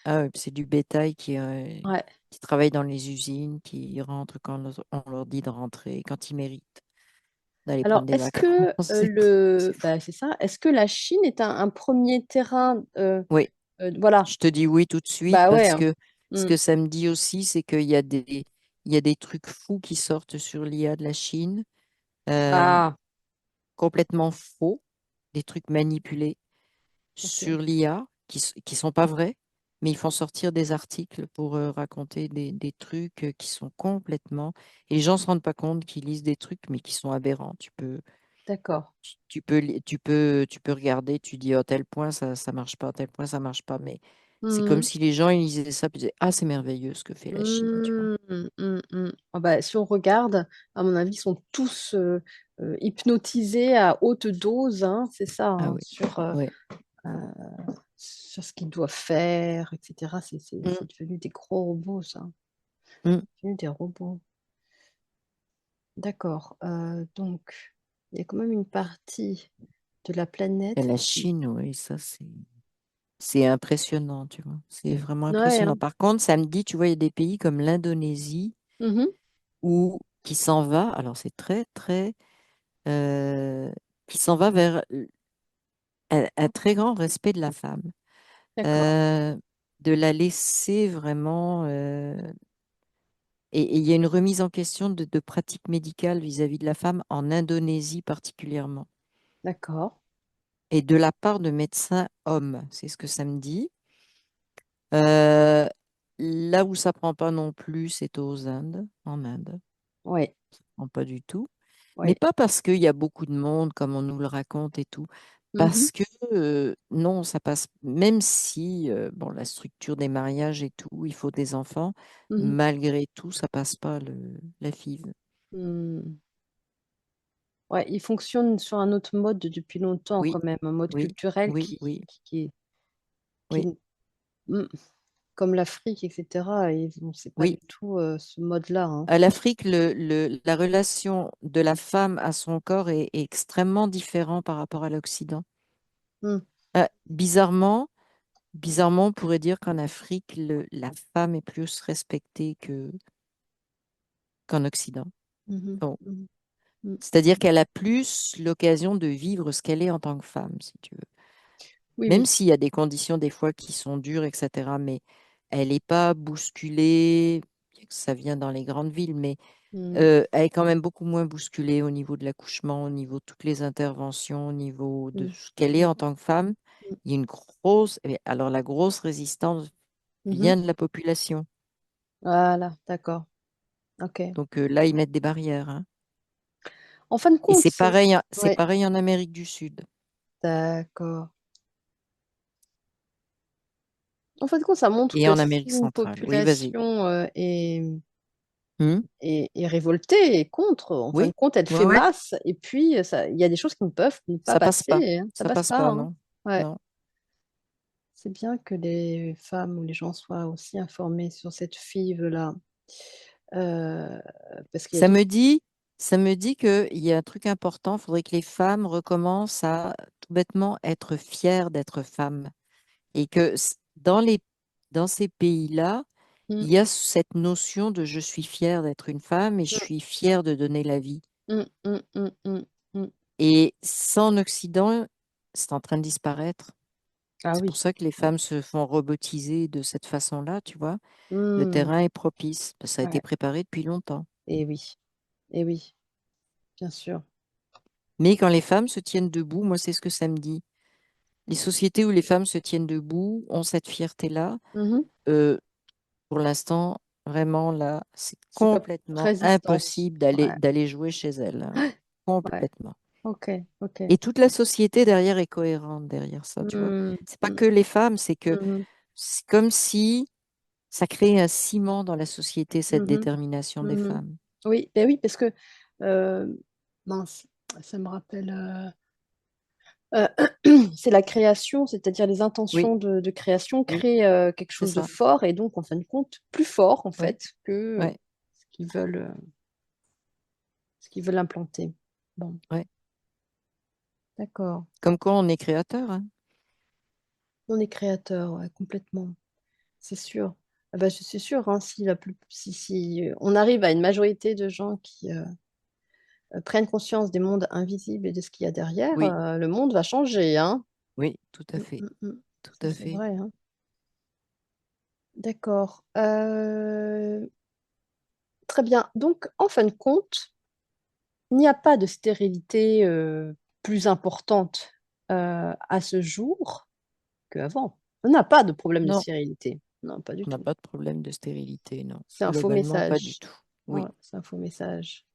Ah ouais, puis c'est du bétail Ouais. qui travaille dans les usines, qui rentre quand on leur dit de rentrer, quand ils méritent d'aller Alors, prendre des est-ce vacances. que C'est fou. bah, c'est ça, est-ce que la Chine est un premier terrain Oui, voilà. je te dis oui tout de suite Bah ouais, parce hein. que ce Mm. que ça me dit aussi, c'est il y a des trucs fous qui sortent sur l'IA de la Chine, euh, Ah, complètement faux, des trucs manipulés ok, sur l'IA qui sont pas vrais, mais ils font sortir des articles pour raconter des trucs qui sont complètement... Et les gens se rendent pas compte qu'ils lisent des trucs, mais qui sont aberrants. d'accord. Tu peux regarder, tu dis, oh, tel point, ça marche pas, tel point, ça marche pas. Mais c'est comme Mhm. si les gens, ils lisaient ça, puis ils disaient, ah, c'est merveilleux ce que fait la Chine, tu vois. Ah bah, si on regarde, à mon avis, ils sont tous hypnotisés à haute dose, hein, c'est ça, Ah hein, oui, oui. euh, sur ce qu'ils doivent faire, etc. Mm, C'est devenu des gros robots, ça. mm. C'est devenu des robots. D'accord. Donc, il y a quand même une partie de la Et planète la qui... Chine, oui, c'est impressionnant, tu vois. C'est vraiment Ouais, impressionnant. hein. Par contre, ça me dit, tu vois, il y a des pays comme l'Indonésie Mhm. où qui s'en va, alors c'est très, très, euh, qui s'en va vers un très grand respect de la femme. D'accord, Euh, de la laisser vraiment. Et il y a une remise en question de pratiques médicales vis-à-vis de la femme en Indonésie particulièrement. d'accord. Et de la part de médecins hommes, c'est ce que ça me dit. Euh, Là où ça prend pas non plus, c'est aux Indes, en Inde. Ouais, Non, pas du tout. Mais ouais. pas parce qu'il y a beaucoup de monde, comme on nous le raconte et tout. Mhm. Parce que non, ça passe, même si bon, la structure des mariages et tout, il faut des enfants, Mhm. malgré tout, ça passe pas la FIV. Hmm. Ouais, il fonctionne sur un autre mode depuis longtemps Oui, quand même, un mode oui, culturel oui, oui, qui oui. est... Hmm. comme l'Afrique, etc. Et bon, c'est pas du Oui, tout ce mode-là, hein. à l'Afrique, la relation de la femme à son corps est extrêmement différente par rapport à l'Occident. Mm, Bizarrement, bizarrement, on pourrait dire qu'en Afrique, la femme est plus respectée qu'en Occident. mhm, Bon. mhm, mm. C'est-à-dire qu'elle a plus l'occasion de vivre ce qu'elle est en tant que femme, si tu veux. Oui, Même oui. s'il y a des conditions des fois qui sont dures, etc., mais elle n'est pas bousculée, bien que ça vient dans les grandes villes, mais Mm, elle est quand même beaucoup moins bousculée au niveau de l'accouchement, au niveau de toutes les interventions, au niveau de mm, ce qu'elle est mm, en tant que femme. mm, Il y a une grosse, alors la grosse résistance mhm. vient de la population. Voilà, d'accord. Ok. Donc là, ils mettent des barrières, hein. En fin de Et compte, c'est... c'est Ouais, pareil en Amérique du Sud d'accord. En fin de compte, ça montre et que en si Amérique une centrale. Oui, vas-y. population Hmm. est révoltée et contre, en fin de Oui, compte, elle ouais, fait ouais. masse, et puis ça, il y a des choses qui ne peuvent ne pas Ça passe pas. passer, hein. Ça Ça passe passe pas, pas, hein. non. Ouais. Non. C'est bien que les femmes ou les gens soient aussi informés sur cette FIV-là. Euh, parce qu'il y a Ça tout. me dit, ça me dit qu'il y a un truc important. Il faudrait que les femmes recommencent à tout bêtement être fières d'être femmes. Et que dans ces pays-là, Mm, il y a cette notion de je suis fière d'être une femme et je mm, suis fière de donner la vie. mm, mm, mm, mm, mm. Et ça, en Occident, c'est en train de disparaître. Ah C'est pour oui. ça que les femmes se font robotiser de cette façon-là, tu vois. Le Mm, terrain est propice. Ça a été ouais. préparé depuis longtemps. Et oui, bien sûr. Mais quand les femmes se tiennent debout, moi, c'est ce que ça me dit. Les sociétés où les femmes se tiennent debout ont cette fierté-là. Mhm. Euh, pour l'instant, vraiment, là, c'est C'est pas complètement résistance. impossible Ouais. d'aller jouer chez elles, hein. Ouais. Complètement. Ok, ok. Et toute la société derrière est cohérente derrière ça, tu vois. Mm, C'est pas mm, que les femmes, c'est que mhm, c'est comme si ça crée un ciment dans la société, cette mhm, détermination des mhm. femmes. Oui, ben oui, parce que euh, mince, ça me rappelle. Euh, c'est la création, c'est-à-dire les Oui, intentions de création oui, créent quelque c'est chose de ça. fort et donc en fin de compte plus fort en Oui, fait que ouais, ce qu'ils veulent, ce qu'ils veulent implanter. Bon, ouais. d'accord. Comme quoi on est créateur, hein. On est créateur, ouais, complètement, c'est sûr. Ah bah, je suis sûre, hein, si on arrive à une majorité de gens qui prennent conscience des mondes invisibles et de ce qu'il y a derrière, Oui, le monde va changer, hein. oui, tout à Mm, fait, mm, mm. tout Ça, à c'est fait. vrai, hein. D'accord. Très bien. Donc, en fin de compte, il n'y a pas de stérilité plus importante à ce jour qu'avant. On n'a pas de problème de Non, stérilité. Non, pas du on n'a tout. pas de problème de stérilité, non. C'est un faux Globalement, pas du message. tout. Ouais, Oui, c'est un faux message.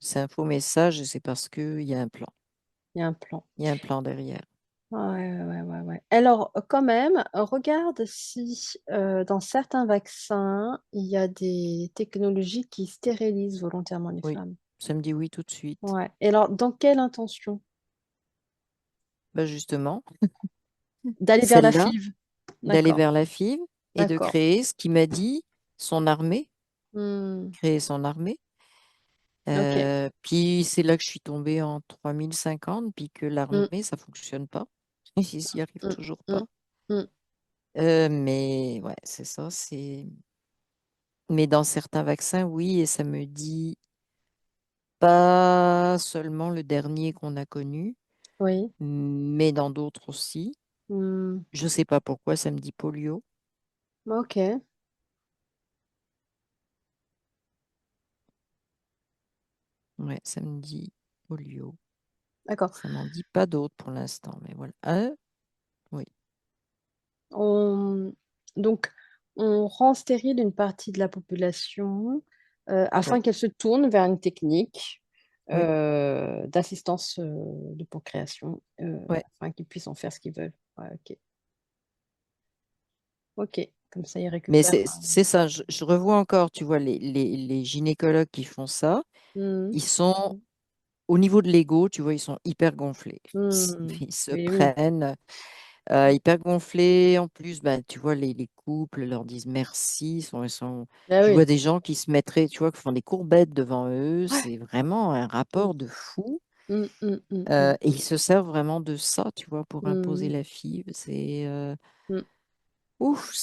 c'est un faux message et c'est parce qu'il y a un plan. Il y a un plan. Il y a un plan derrière. Ouais, ouais, ouais, ouais. Alors, quand même, regarde si dans certains vaccins, il y a des technologies qui stérilisent volontairement les Oui, femmes. ça me dit oui tout de suite. Ouais. Et alors, dans quelle intention? Bah justement, D'aller vers la celle-là, FIV. d'aller D'accord, vers la FIV et de d'accord. créer ce qu'il m'a dit, son armée, Hmm. créer son armée. Ok. Puis c'est là que je suis tombée en 3050, puis que Hmm, l'armée, ça fonctionne pas. Ils n'y arrivent hmm, toujours hmm, pas. hmm. Mais ouais, c'est ça, c'est. Mais dans certains vaccins, oui, et ça me dit pas seulement le dernier qu'on a connu, Oui. mais dans d'autres aussi. Hmm. Je sais pas pourquoi ça me dit polio. Ok. Ouais, ça me dit polio. D'accord. Ça m'en dit pas d'autres pour l'instant, mais voilà. Oui, On... Donc, on rend stérile une partie de la population oui, afin qu'elle se tourne vers une technique oui, d'assistance de procréation ouais. afin qu'ils puissent en faire ce qu'ils veulent. Ouais, ok. Ok. Comme ça, ils Mais récupèrent. c'est ça, je revois encore, tu vois, les gynécologues qui font ça, Hmm. ils sont au niveau de l'ego, tu vois, ils sont hyper gonflés. Hmm. Ils se Oui, oui. prennent. hyper gonflés. En plus, bah, tu vois, les couples leur disent merci. Ah Je vois oui. des gens qui se mettraient, tu vois, qui font des courbettes devant eux. Ouais. C'est vraiment un Mm, rapport de fou. mm, mm, mm, mm, Et ils se servent vraiment de ça, tu vois, pour imposer mm, la FIV. mm. Ouf,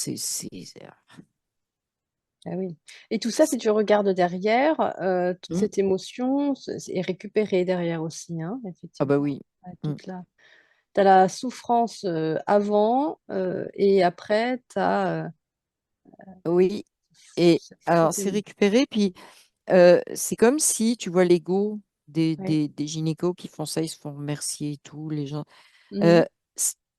Ah oui. Et tout ça, si c'est- tu regardes derrière, toute Hmm. cette émotion est récupérée derrière aussi, hein, Ah bah effectivement. oui. Ouais, Hmm. t'as la souffrance avant et après, t'as Oui. Et cette alors, c'est folie. récupéré, puis c'est comme si, tu vois, l'ego Ouais. des gynécos qui font ça, ils se font remercier et tout, les gens. Mhm. Euh,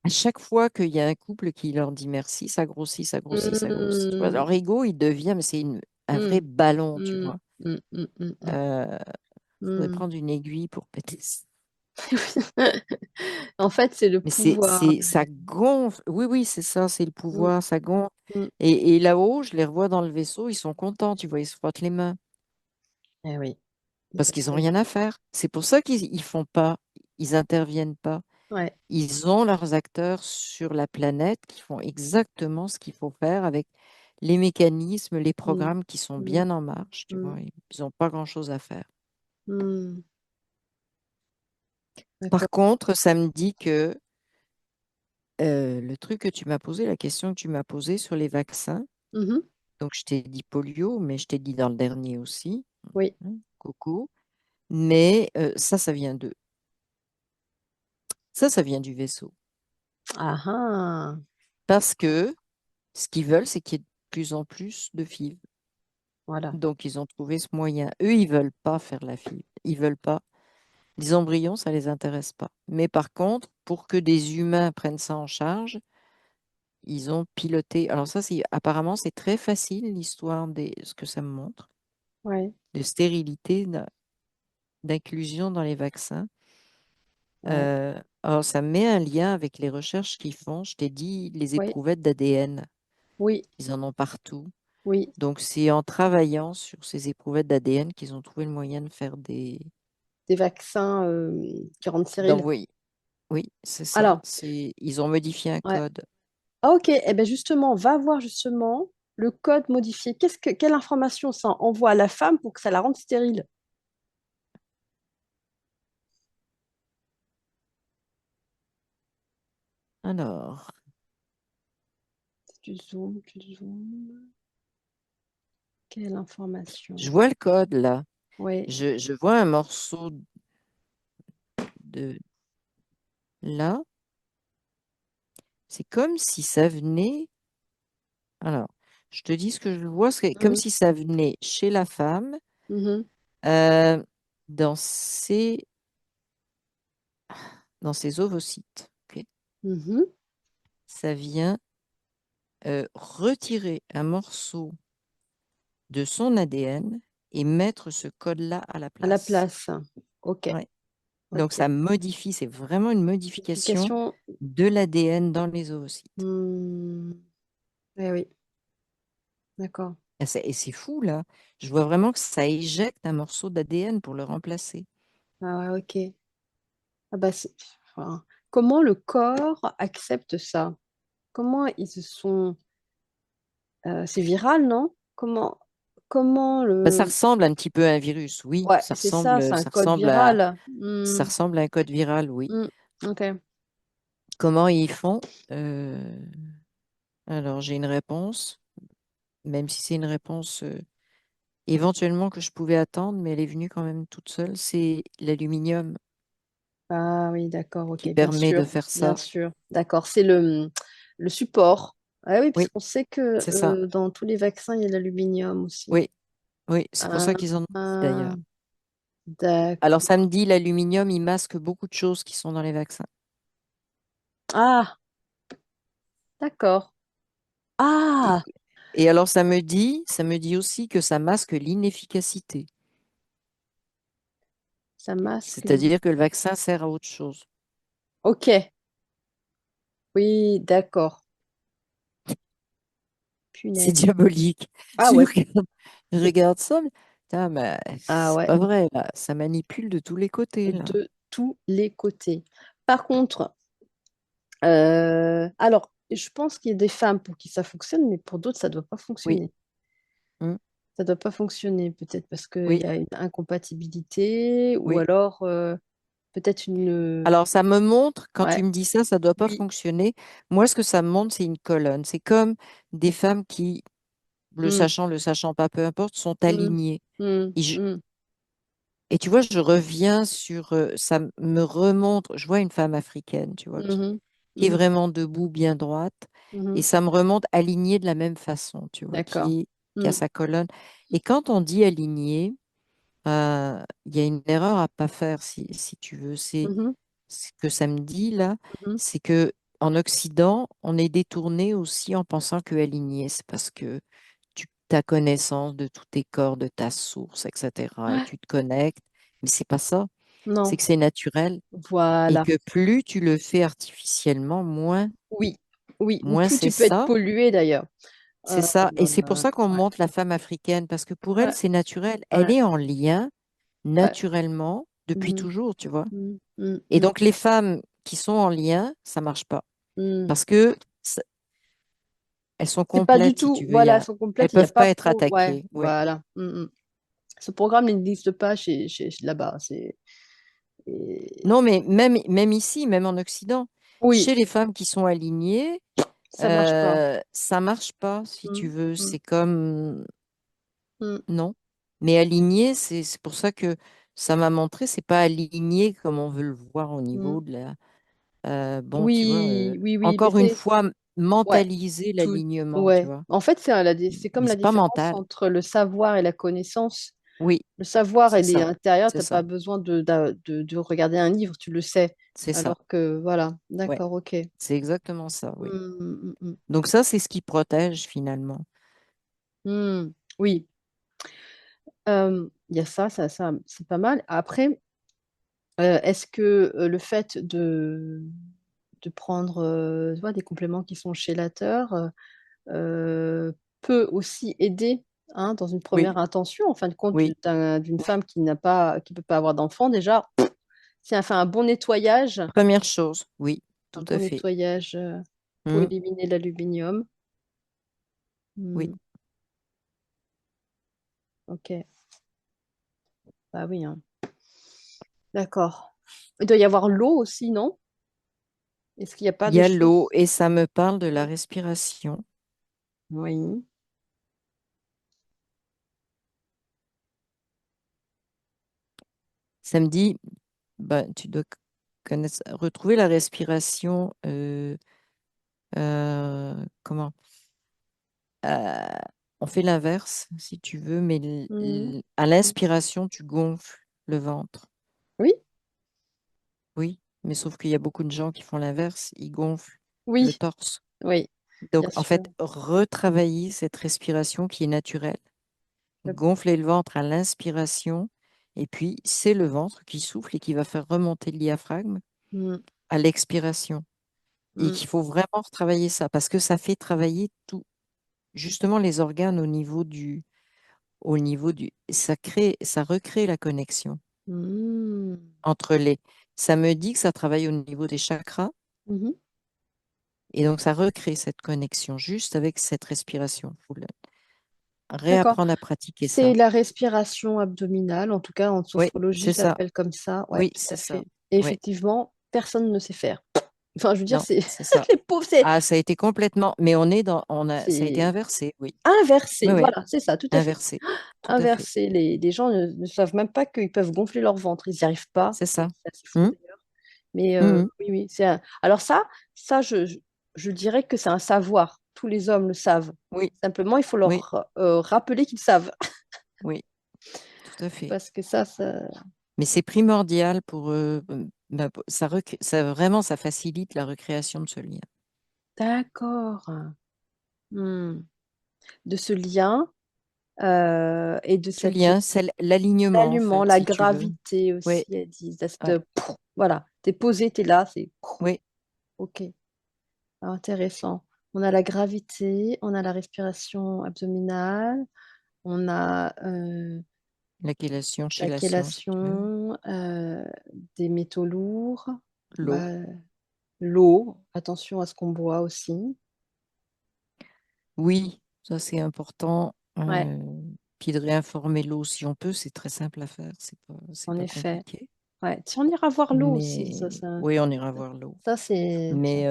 à chaque fois qu'il y a un couple qui leur dit merci, ça grossit, ça grossit, ça grossit. Tu vois, Mm, leur ego, il devient, mais un vrai mm, ballon, tu mm, vois. mm, mm, mm, mm, Euh, faudrait mm. prendre une aiguille pour péter ça. En fait, c'est le Mais pouvoir ça derrière. gonfle. Oui, oui, c'est ça, c'est le Mm, pouvoir, ça gonfle. mm. Et là-haut, je les revois dans le vaisseau, ils sont contents, tu vois, ils se frottent les mains Eh oui, parce qu'ils n'ont oui. rien à faire. C'est pour ça qu'ils ils font pas, ils interviennent pas. Ouais. Ils ont leurs acteurs sur la planète qui font exactement ce qu'il faut faire avec les mécanismes, les Mm, programmes qui sont mm, bien en marche, tu mm, vois. Ils n'ont pas grand-chose à faire. mm. Par D'accord. contre, ça me dit que le truc que tu m'as posé, la question que tu m'as posée sur les vaccins, Mhm. donc je t'ai dit polio, mais je t'ai dit dans le dernier aussi, Oui. coco, mais ça vient d'eux. Ça vient du vaisseau. Ah ah. Parce que ce qu'ils veulent, c'est qu'il y ait de plus en plus de FIV. Voilà. Donc, ils ont trouvé ce moyen. Eux, ils veulent pas faire la FIV. Ils veulent pas. Les embryons, ça les intéresse pas. Mais par contre, pour que des humains prennent ça en charge, ils ont piloté. Alors ça, apparemment, c'est très facile, l'histoire ce que ça me montre, Ouais. de stérilité, d'inclusion dans les vaccins. Ouais. Alors, ça met un lien avec les recherches qu'ils font. Je t'ai dit, les Oui. éprouvettes d'ADN, Oui. ils en ont partout. Oui. Donc, c'est en travaillant sur ces éprouvettes d'ADN qu'ils ont trouvé le moyen de faire Des vaccins qui rendent stériles. d'envoyer. Oui, c'est ça. Alors, Ils ont modifié un ouais. code. Ah, ok. Eh bien, justement, va voir justement le code modifié. Quelle information ça envoie à la femme pour que ça la rende stérile? Alors, Tu zoomes. Quelle je information? vois le code là. Oui. Je vois un morceau de là. C'est comme si ça venait. Alors, je te dis ce que je vois, c'est comme Mhm. si ça venait chez la femme, Mhm. euh, dans dans ses ovocytes. Ok. Mhm. Ça vient retirer un morceau de son ADN et mettre ce code-là à la À la place. place. Ok. Ouais. Donc, Ok. ça modifie, c'est vraiment une modification Modification. de l'ADN dans les oocytes. Hmm. Eh oui. D'accord. Et c'est fou, là. Je vois vraiment que ça éjecte un morceau d'ADN pour le remplacer. Ah ouais, ok. Ah bah enfin, comment le corps accepte ça? Comment ils se sont... c'est viral, non? Comment Bah, ça le... ressemble un petit peu à un virus, oui. Ouais, c'est ça, c'est un code viral. Ça Hmm, ressemble à un code viral, oui. hmm, ok. Comment ils font? Euh, alors, j'ai une réponse, même si c'est une réponse éventuellement que je pouvais attendre, mais elle est venue quand même toute seule. C'est l'aluminium Ah oui, d'accord, ok, qui permet de faire bien ça. sûr. D'accord, c'est le support. Ah oui, Oui, puisqu'on sait que c'est ça. dans tous les vaccins, il y a l'aluminium aussi. Oui, oui, c'est pour Ah, ça qu'ils en ont mis ah, d'ailleurs. Alors, d'accord. ça me dit, l'aluminium, il masque beaucoup de choses qui sont dans les vaccins. Ah, d'accord. Et, Ah, et alors, ça me dit aussi que ça masque l'inefficacité. ça masque les... C'est-à-dire que le vaccin sert à autre chose. Ok, oui, d'accord. C'est Punaise. diabolique. Ah Tu ouais, regardes, je regarde ça, mais, putain, mais ah c'est ouais, pas vrai, là. Ça manipule de tous les côtés, là. de tous les côtés. Par contre, Alors, je pense qu'il y a des femmes pour qui ça fonctionne, mais pour d'autres, ça ne doit pas Oui, fonctionner. mm, Ça ne doit pas fonctionner, peut-être parce qu'il oui, y a une incompatibilité ou oui. alors peut-être une... Alors, ça me montre, quand Ouais, tu me dis ça, ça ne doit pas oui. fonctionner. Moi, ce que ça me montre, c'est une colonne. C'est comme des femmes qui, Mm, le sachant pas, peu importe, sont mm, alignées. mm, Et, mm, et tu vois, je reviens sur, ça me remonte, je vois une femme africaine, tu vois, mhm, qui est mhm, vraiment debout, bien droite, et mhm. ça me remonte alignée de la même façon, tu vois, D'accord. qui a Mm, sa colonne. Et quand on dit aligné, il y a une erreur à pas faire, si tu veux. C'est mhm, ce que ça me dit là, mhm. c'est que en Occident, on est détourné aussi en pensant que aligné, c'est parce que tu as connaissance de tous tes corps, de ta source, etc. Et Ah, tu te connectes. Mais c'est pas ça. C'est non, que c'est naturel et voilà. que plus tu le fais artificiellement, Oui, oui. Ou moins plus c'est tu peux être ça. pollué d'ailleurs. C'est ça. Et c'est pour ça qu'on Ouais, montre la femme africaine, parce que pour elle, ouais, c'est naturel. Elle ouais, est en lien ouais. naturellement depuis Mhm, toujours, tu vois. mm, mm, Et mm, donc, les femmes qui sont en lien, ça marche pas. mm. Parce que elles sont C'est pas du complètes, si tout, tu veux. voilà, elles sont Elles complètes, il n'y a peuvent pas pas être trop, ouais, attaquées. Oui. voilà. Ce programme n'existe pas là-bas. Non, mais même ici, même en Occident, Oui, chez les femmes qui sont alignées, ça marche pas. ça marche pas, si tu Mm, veux. mm, C'est comme mm, non. Mais aligné, c'est pour ça que ça m'a montré, c'est pas aligné comme on veut le voir au mm. niveau de la. Bon, tu vois, Oui, oui, oui, mais encore une c'est, fois, ouais, mentaliser tout, l'alignement, tu ouais. vois. En fait, c'est comme Mais la c'est pas différence mental. entre le savoir et la connaissance. Oui, Le savoir, c'est il est ça. intérieur, C'est t'as pas ça. besoin de regarder un livre, tu le sais. C'est ça. Alors que, voilà, Ouais. d'accord, ok. C'est exactement ça, oui. Mm, mm, Donc ça, c'est ce qui protège finalement. mm, mm. Oui, il y a ça, c'est pas mal. Après, est-ce que le fait de prendre tu vois, des compléments qui sont chélateurs peut aussi aider hein, dans une Oui, première intention, en fin de compte, oui, d'une oui. femme qui peut pas avoir d'enfant, déjà, si elle fait Première chose, oui, un tout bon à fait. nettoyage pour Hmm, éliminer l'aluminium. oui. Hmm, ok, bah oui, hein. D'accord. Il doit y avoir l'eau aussi, non? Est-ce qu'il n'y a pas Il des y a l'eau choses? et ça me parle de la respiration. Oui. Ça me dit, ben, tu dois connaître, retrouver la respiration. Comment? Euh, on fait l'inverse, si tu veux, mais Mhm. à l'inspiration, tu gonfles le ventre. Oui, Oui, mais sauf qu'il y a beaucoup de gens qui font l'inverse, ils gonflent le oui, torse. oui, bien Donc, en sûr. fait, retravailler cette respiration qui est naturelle, gonfler le ventre à l'inspiration, et puis c'est le ventre qui souffle et qui va faire remonter le diaphragme Mm, à l'expiration. Et mm, qu'il faut vraiment retravailler ça, parce que ça fait travailler tout, justement les organes ça crée, ça recrée la connexion mm. entre les. Ça me dit que ça travaille au niveau des chakras, Mhm. et donc ça recrée cette connexion juste avec cette respiration. Il faut D'accord. réapprendre à pratiquer C'est ça. la respiration abdominale, en tout cas en Oui, sophrologie, c'est ça ça. s'appelle comme ça. Ouais, Oui, tout à c'est ça. fait. Et Oui, effectivement, personne ne sait faire. Enfin, je veux dire, non, c'est c'est ça. les pauvres, Ah, ça a été complètement. Mais ça a été c'est inversé, oui. inversé. Oui, oui, Voilà, c'est ça, tout à fait. inversé. Tout à fait. Inversé. Les gens ne savent même pas qu'ils peuvent gonfler leur ventre. Ils n'y arrivent pas. C'est ça. C'est assez fou Hum, d'ailleurs. Mais hum, hum. oui, oui. Alors ça je dirais que c'est un savoir. Tous les hommes le savent. Oui, Simplement, il faut oui, leur rappeler qu'ils savent. oui, tout à fait. Parce que ça... Mais c'est primordial pour bah, ça vraiment, ça facilite la recréation de ce lien. D'accord. Hmm. De ce lien et de Ce cette lien, c'est l'alignement, en allument, fait, la si tu veux. gravité Oui, aussi, elle dit. ouais, Voilà, t'es posé, t'es là, c'est oui. OK. Intéressant. On a la gravité, on a la respiration abdominale, on a La chélation, la chélation, si tu veux. chélation, des métaux lourds. L'eau, Bah, L'eau, attention à ce qu'on boit aussi. Oui, ça c'est important. Ouais, Puis de réinformer l'eau si on peut, c'est très simple à faire, c'est en pas effet. compliqué. Ouais. Si on ira voir l'eau aussi, Mais oui, on ira voir l'eau. ça c'est, Mais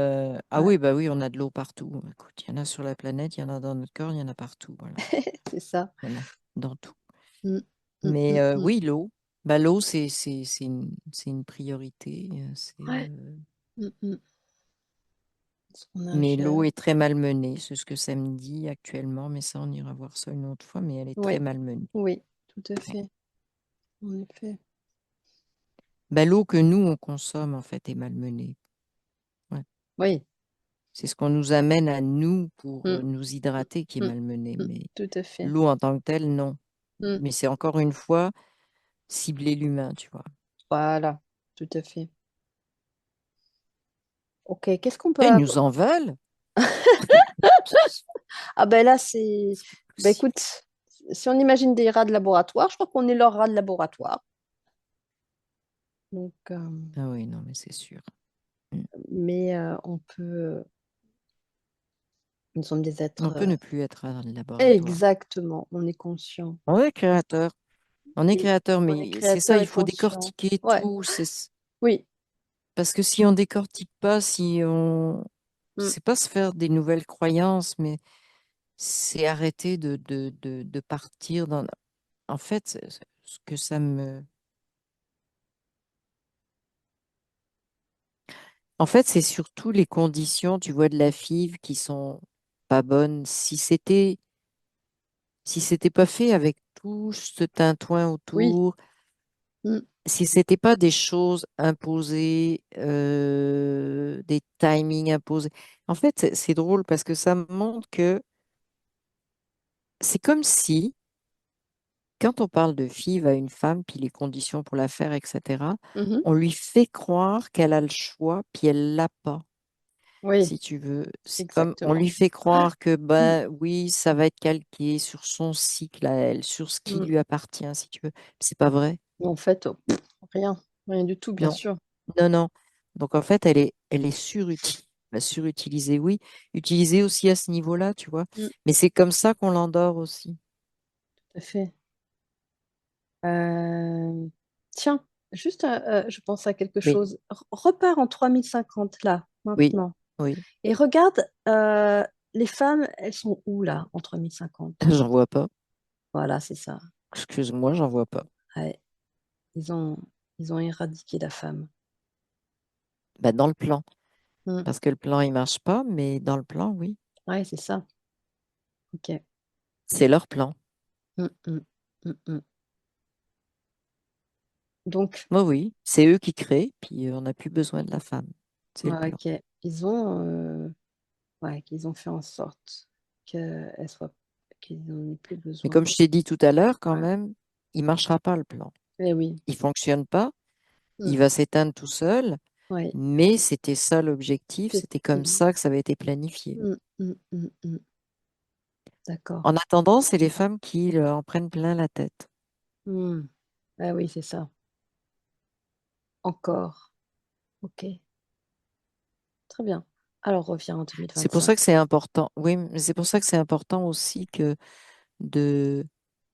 ah ouais, oui, bah oui, on a de l'eau partout. Écoute, il y en a sur la planète, il y en a dans notre corps, il y en a partout. Voilà, c'est ça. il y en a dans tout. Mm, mm, Mais mm, mm. oui, l'eau. Bah, l'eau, c'est une priorité. Ouais. Mm, mm. Ce qu'on Mais l'eau ingère. est très malmenée. C'est ce que ça me dit actuellement. Mais ça, on ira voir ça une autre fois. Mais elle est très Oui, malmenée. oui, tout à Ouais. fait. En effet. Bah, l'eau que nous, on consomme, en fait, est malmenée. Ouais. Oui. C'est ce qu'on nous amène à nous pour Mm, nous hydrater qui est mm, malmené. mm. Mais Tout à fait. l'eau en tant que telle, non. Mm. Mais c'est encore une fois cibler l'humain, tu vois. Voilà, tout à fait. Ok, qu'est-ce qu'on peut Et ils avoir? nous en veulent. Ah ben là, c'est... C'est pas Ben possible. écoute, si on imagine des rats de laboratoire, je crois qu'on est leur rat de laboratoire. Donc, Ah oui, non, mais c'est sûr. Mm. mais on peut... Nous sommes des êtres... On peut ne plus être un laboratoire. exactement, on est conscient. On est créateur. On est Et créateur, on est mais c'est ça, créateur il et faut conscient. décortiquer Ouais, tout. oui. Parce que si on décortique pas, si on... Mm. C'est pas se faire des nouvelles croyances, mais c'est arrêter de partir dans... En fait, ce que ça me... En fait, c'est surtout les conditions, tu vois, de la FIV qui sont pas bonnes. Si c'était pas fait avec tout ce tintouin Oui. autour, Mm. si c'était pas des choses imposées, des timings imposés. En fait, c'est drôle parce que ça me montre que c'est comme si, quand on parle de FIV à une femme, puis les conditions pour la faire, etc., Mhm. on lui fait croire qu'elle a le choix, puis elle l'a pas. Oui, Si tu veux. C'est comme on exactement. lui fait croire que Mm. ben oui, ça va être calqué sur son cycle à elle, sur ce qui Mm. lui appartient, si tu veux. C'est pas vrai. En fait, rien, rien du tout, bien Non, sûr. non, non. Donc en fait, elle est surutilisée, oui. Utilisée aussi à ce niveau-là, tu vois. Mm. Mais c'est comme ça qu'on l'endort aussi. Tout à fait. Euh, Tiens, juste, je pense à quelque Oui, chose. Repars en 3050 là, oui, maintenant. oui. Et regarde, les femmes, elles sont où là, en 3050? J'en vois pas. Voilà, c'est ça. Excuse-moi, j'en vois pas. Ouais, ils ont, ils ont éradiqué la femme. Bah, dans le plan. Mm. Parce que le plan, il marche pas, mais dans le plan, oui. Ouais, c'est ça. Ok. C'est leur plan. Mm, mm, mm, mm. Donc, Oui, oui. C'est eux qui créent, puis on n'a plus besoin de la femme. C'est le ouais, plan. ok. Ouais, qu'ils ont fait en sorte qu'elle soit, qu'ils n'en aient plus Mais besoin. comme je t'ai dit tout à l'heure, quand Ouais. même, il marchera pas le plan. Eh oui. Il fonctionne pas, Mm. il va s'éteindre tout seul, Ouais. mais c'était ça l'objectif, c'était C'était- comme ça que ça avait été planifié. Mm, mm, mm, mm. D'accord. En attendant, c'est les femmes qui en prennent plein la tête. Mm. Ah oui, c'est ça. Encore. Ok. Très bien. Alors, reviens en C'est pour ça 2025. que c'est important. Oui, mais c'est pour ça que c'est important aussi que de,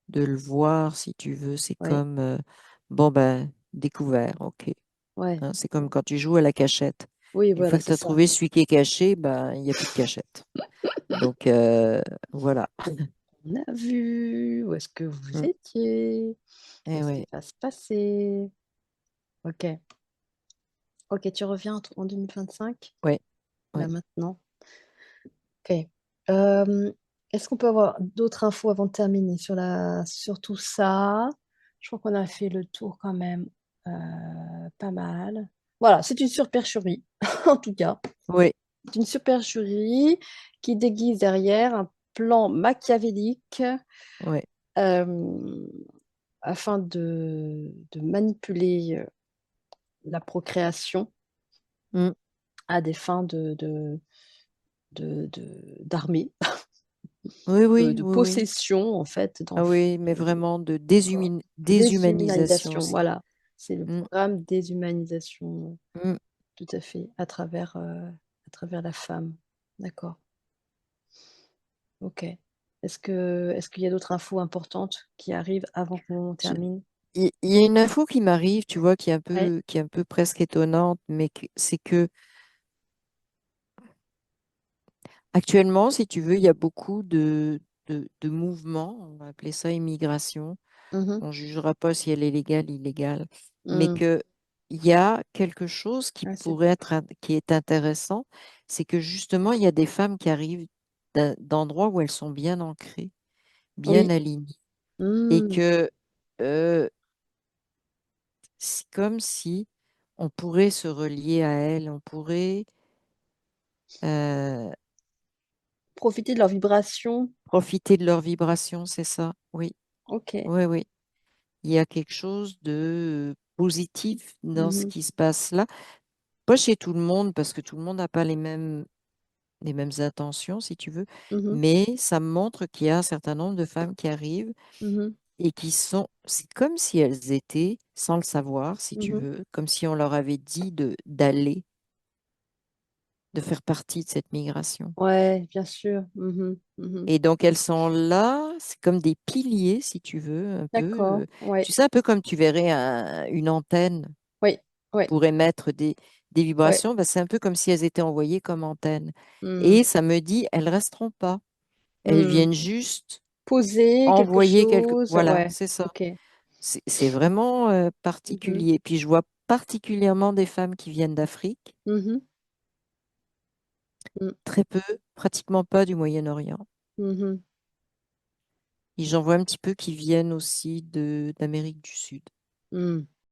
de le voir, si tu veux. C'est Oui. comme, bon, ben, découvert, ok. Ouais. Hein, c'est comme quand tu joues à la cachette. Oui, Une voilà, fois que c'est tu as ça. trouvé celui qui est caché, ben, il n'y a plus de cachette. Donc, voilà. On a vu. Où est-ce que vous Mm. étiez? Eh Qu'est-ce qui oui, va se passer? Ok. Ok, tu reviens en 2025? oui, Là, oui, maintenant. Ok. Euh, Est-ce qu'on peut avoir d'autres infos avant de terminer sur tout ça? Je crois qu'on a fait le tour quand même pas mal. Voilà, c'est une supercherie, en tout cas. oui, C'est une supercherie qui déguise derrière un plan machiavélique oui. euh, afin de manipuler la procréation Mm. à des fins d'armée, Oui, oui, de oui, oui. possession, en fait, Ah oui, mais vraiment de déshumanisation, déshumanisation. c'est. Voilà, c'est le Mm, programme déshumanisation mm. tout à fait, à travers la femme. D'accord, ok. Est-ce qu'il y a d'autres infos importantes qui arrivent avant qu'on Je- termine? il y a une info qui m'arrive, tu vois, Ouais. qui est un peu presque étonnante, mais c'est que actuellement, si tu veux, il y a beaucoup de mouvements, on va appeler ça immigration. Mhm. On ne jugera pas si elle est légale, illégale, mais Mm. que il y a quelque chose qui Ouais, pourrait être, qui est intéressant, c'est que justement, il y a des femmes qui arrivent d'endroits où elles sont bien ancrées, bien oui. alignées, et Mm. que euh, c'est comme si on pourrait se relier à elles, on pourrait euh, Profiter de leur vibration. profiter de leur vibration, c'est ça? Oui, Ok. oui, oui. Il y a quelque chose de positif dans ce Mhm. qui se passe là. Pas chez tout le monde, parce que tout le monde n'a pas les mêmes intentions, si tu veux, Mhm. mais ça me montre qu'il y a un certain nombre de femmes qui arrivent Mhm. et qui sont, c'est comme si elles étaient, sans le savoir, si tu Mhm. veux, comme si on leur avait dit d'aller, de faire partie de cette migration. Ouais, bien sûr. Mhm. Mhm. Et donc elles sont là, c'est comme des piliers, si tu veux, un peu. D'accord. Ouais. Tu sais, un peu comme tu verrais une antenne Oui. Ouais. pour émettre des Ouais. vibrations, ben, c'est un peu comme si elles étaient envoyées comme antenne. Mm. Et ça me dit, elles resteront pas. Elles Mm. viennent juste Poser quelque envoyer quelque... chose. Voilà, Ouais. c'est ça. Ok. C'est vraiment Mhm. particulier. Puis je vois particulièrement des femmes qui viennent d'Afrique, Mhm. Mm. très peu, pratiquement pas du Moyen-Orient. Mhm. Et j'en vois un petit peu qui viennent aussi d'Amérique du Sud. Mm.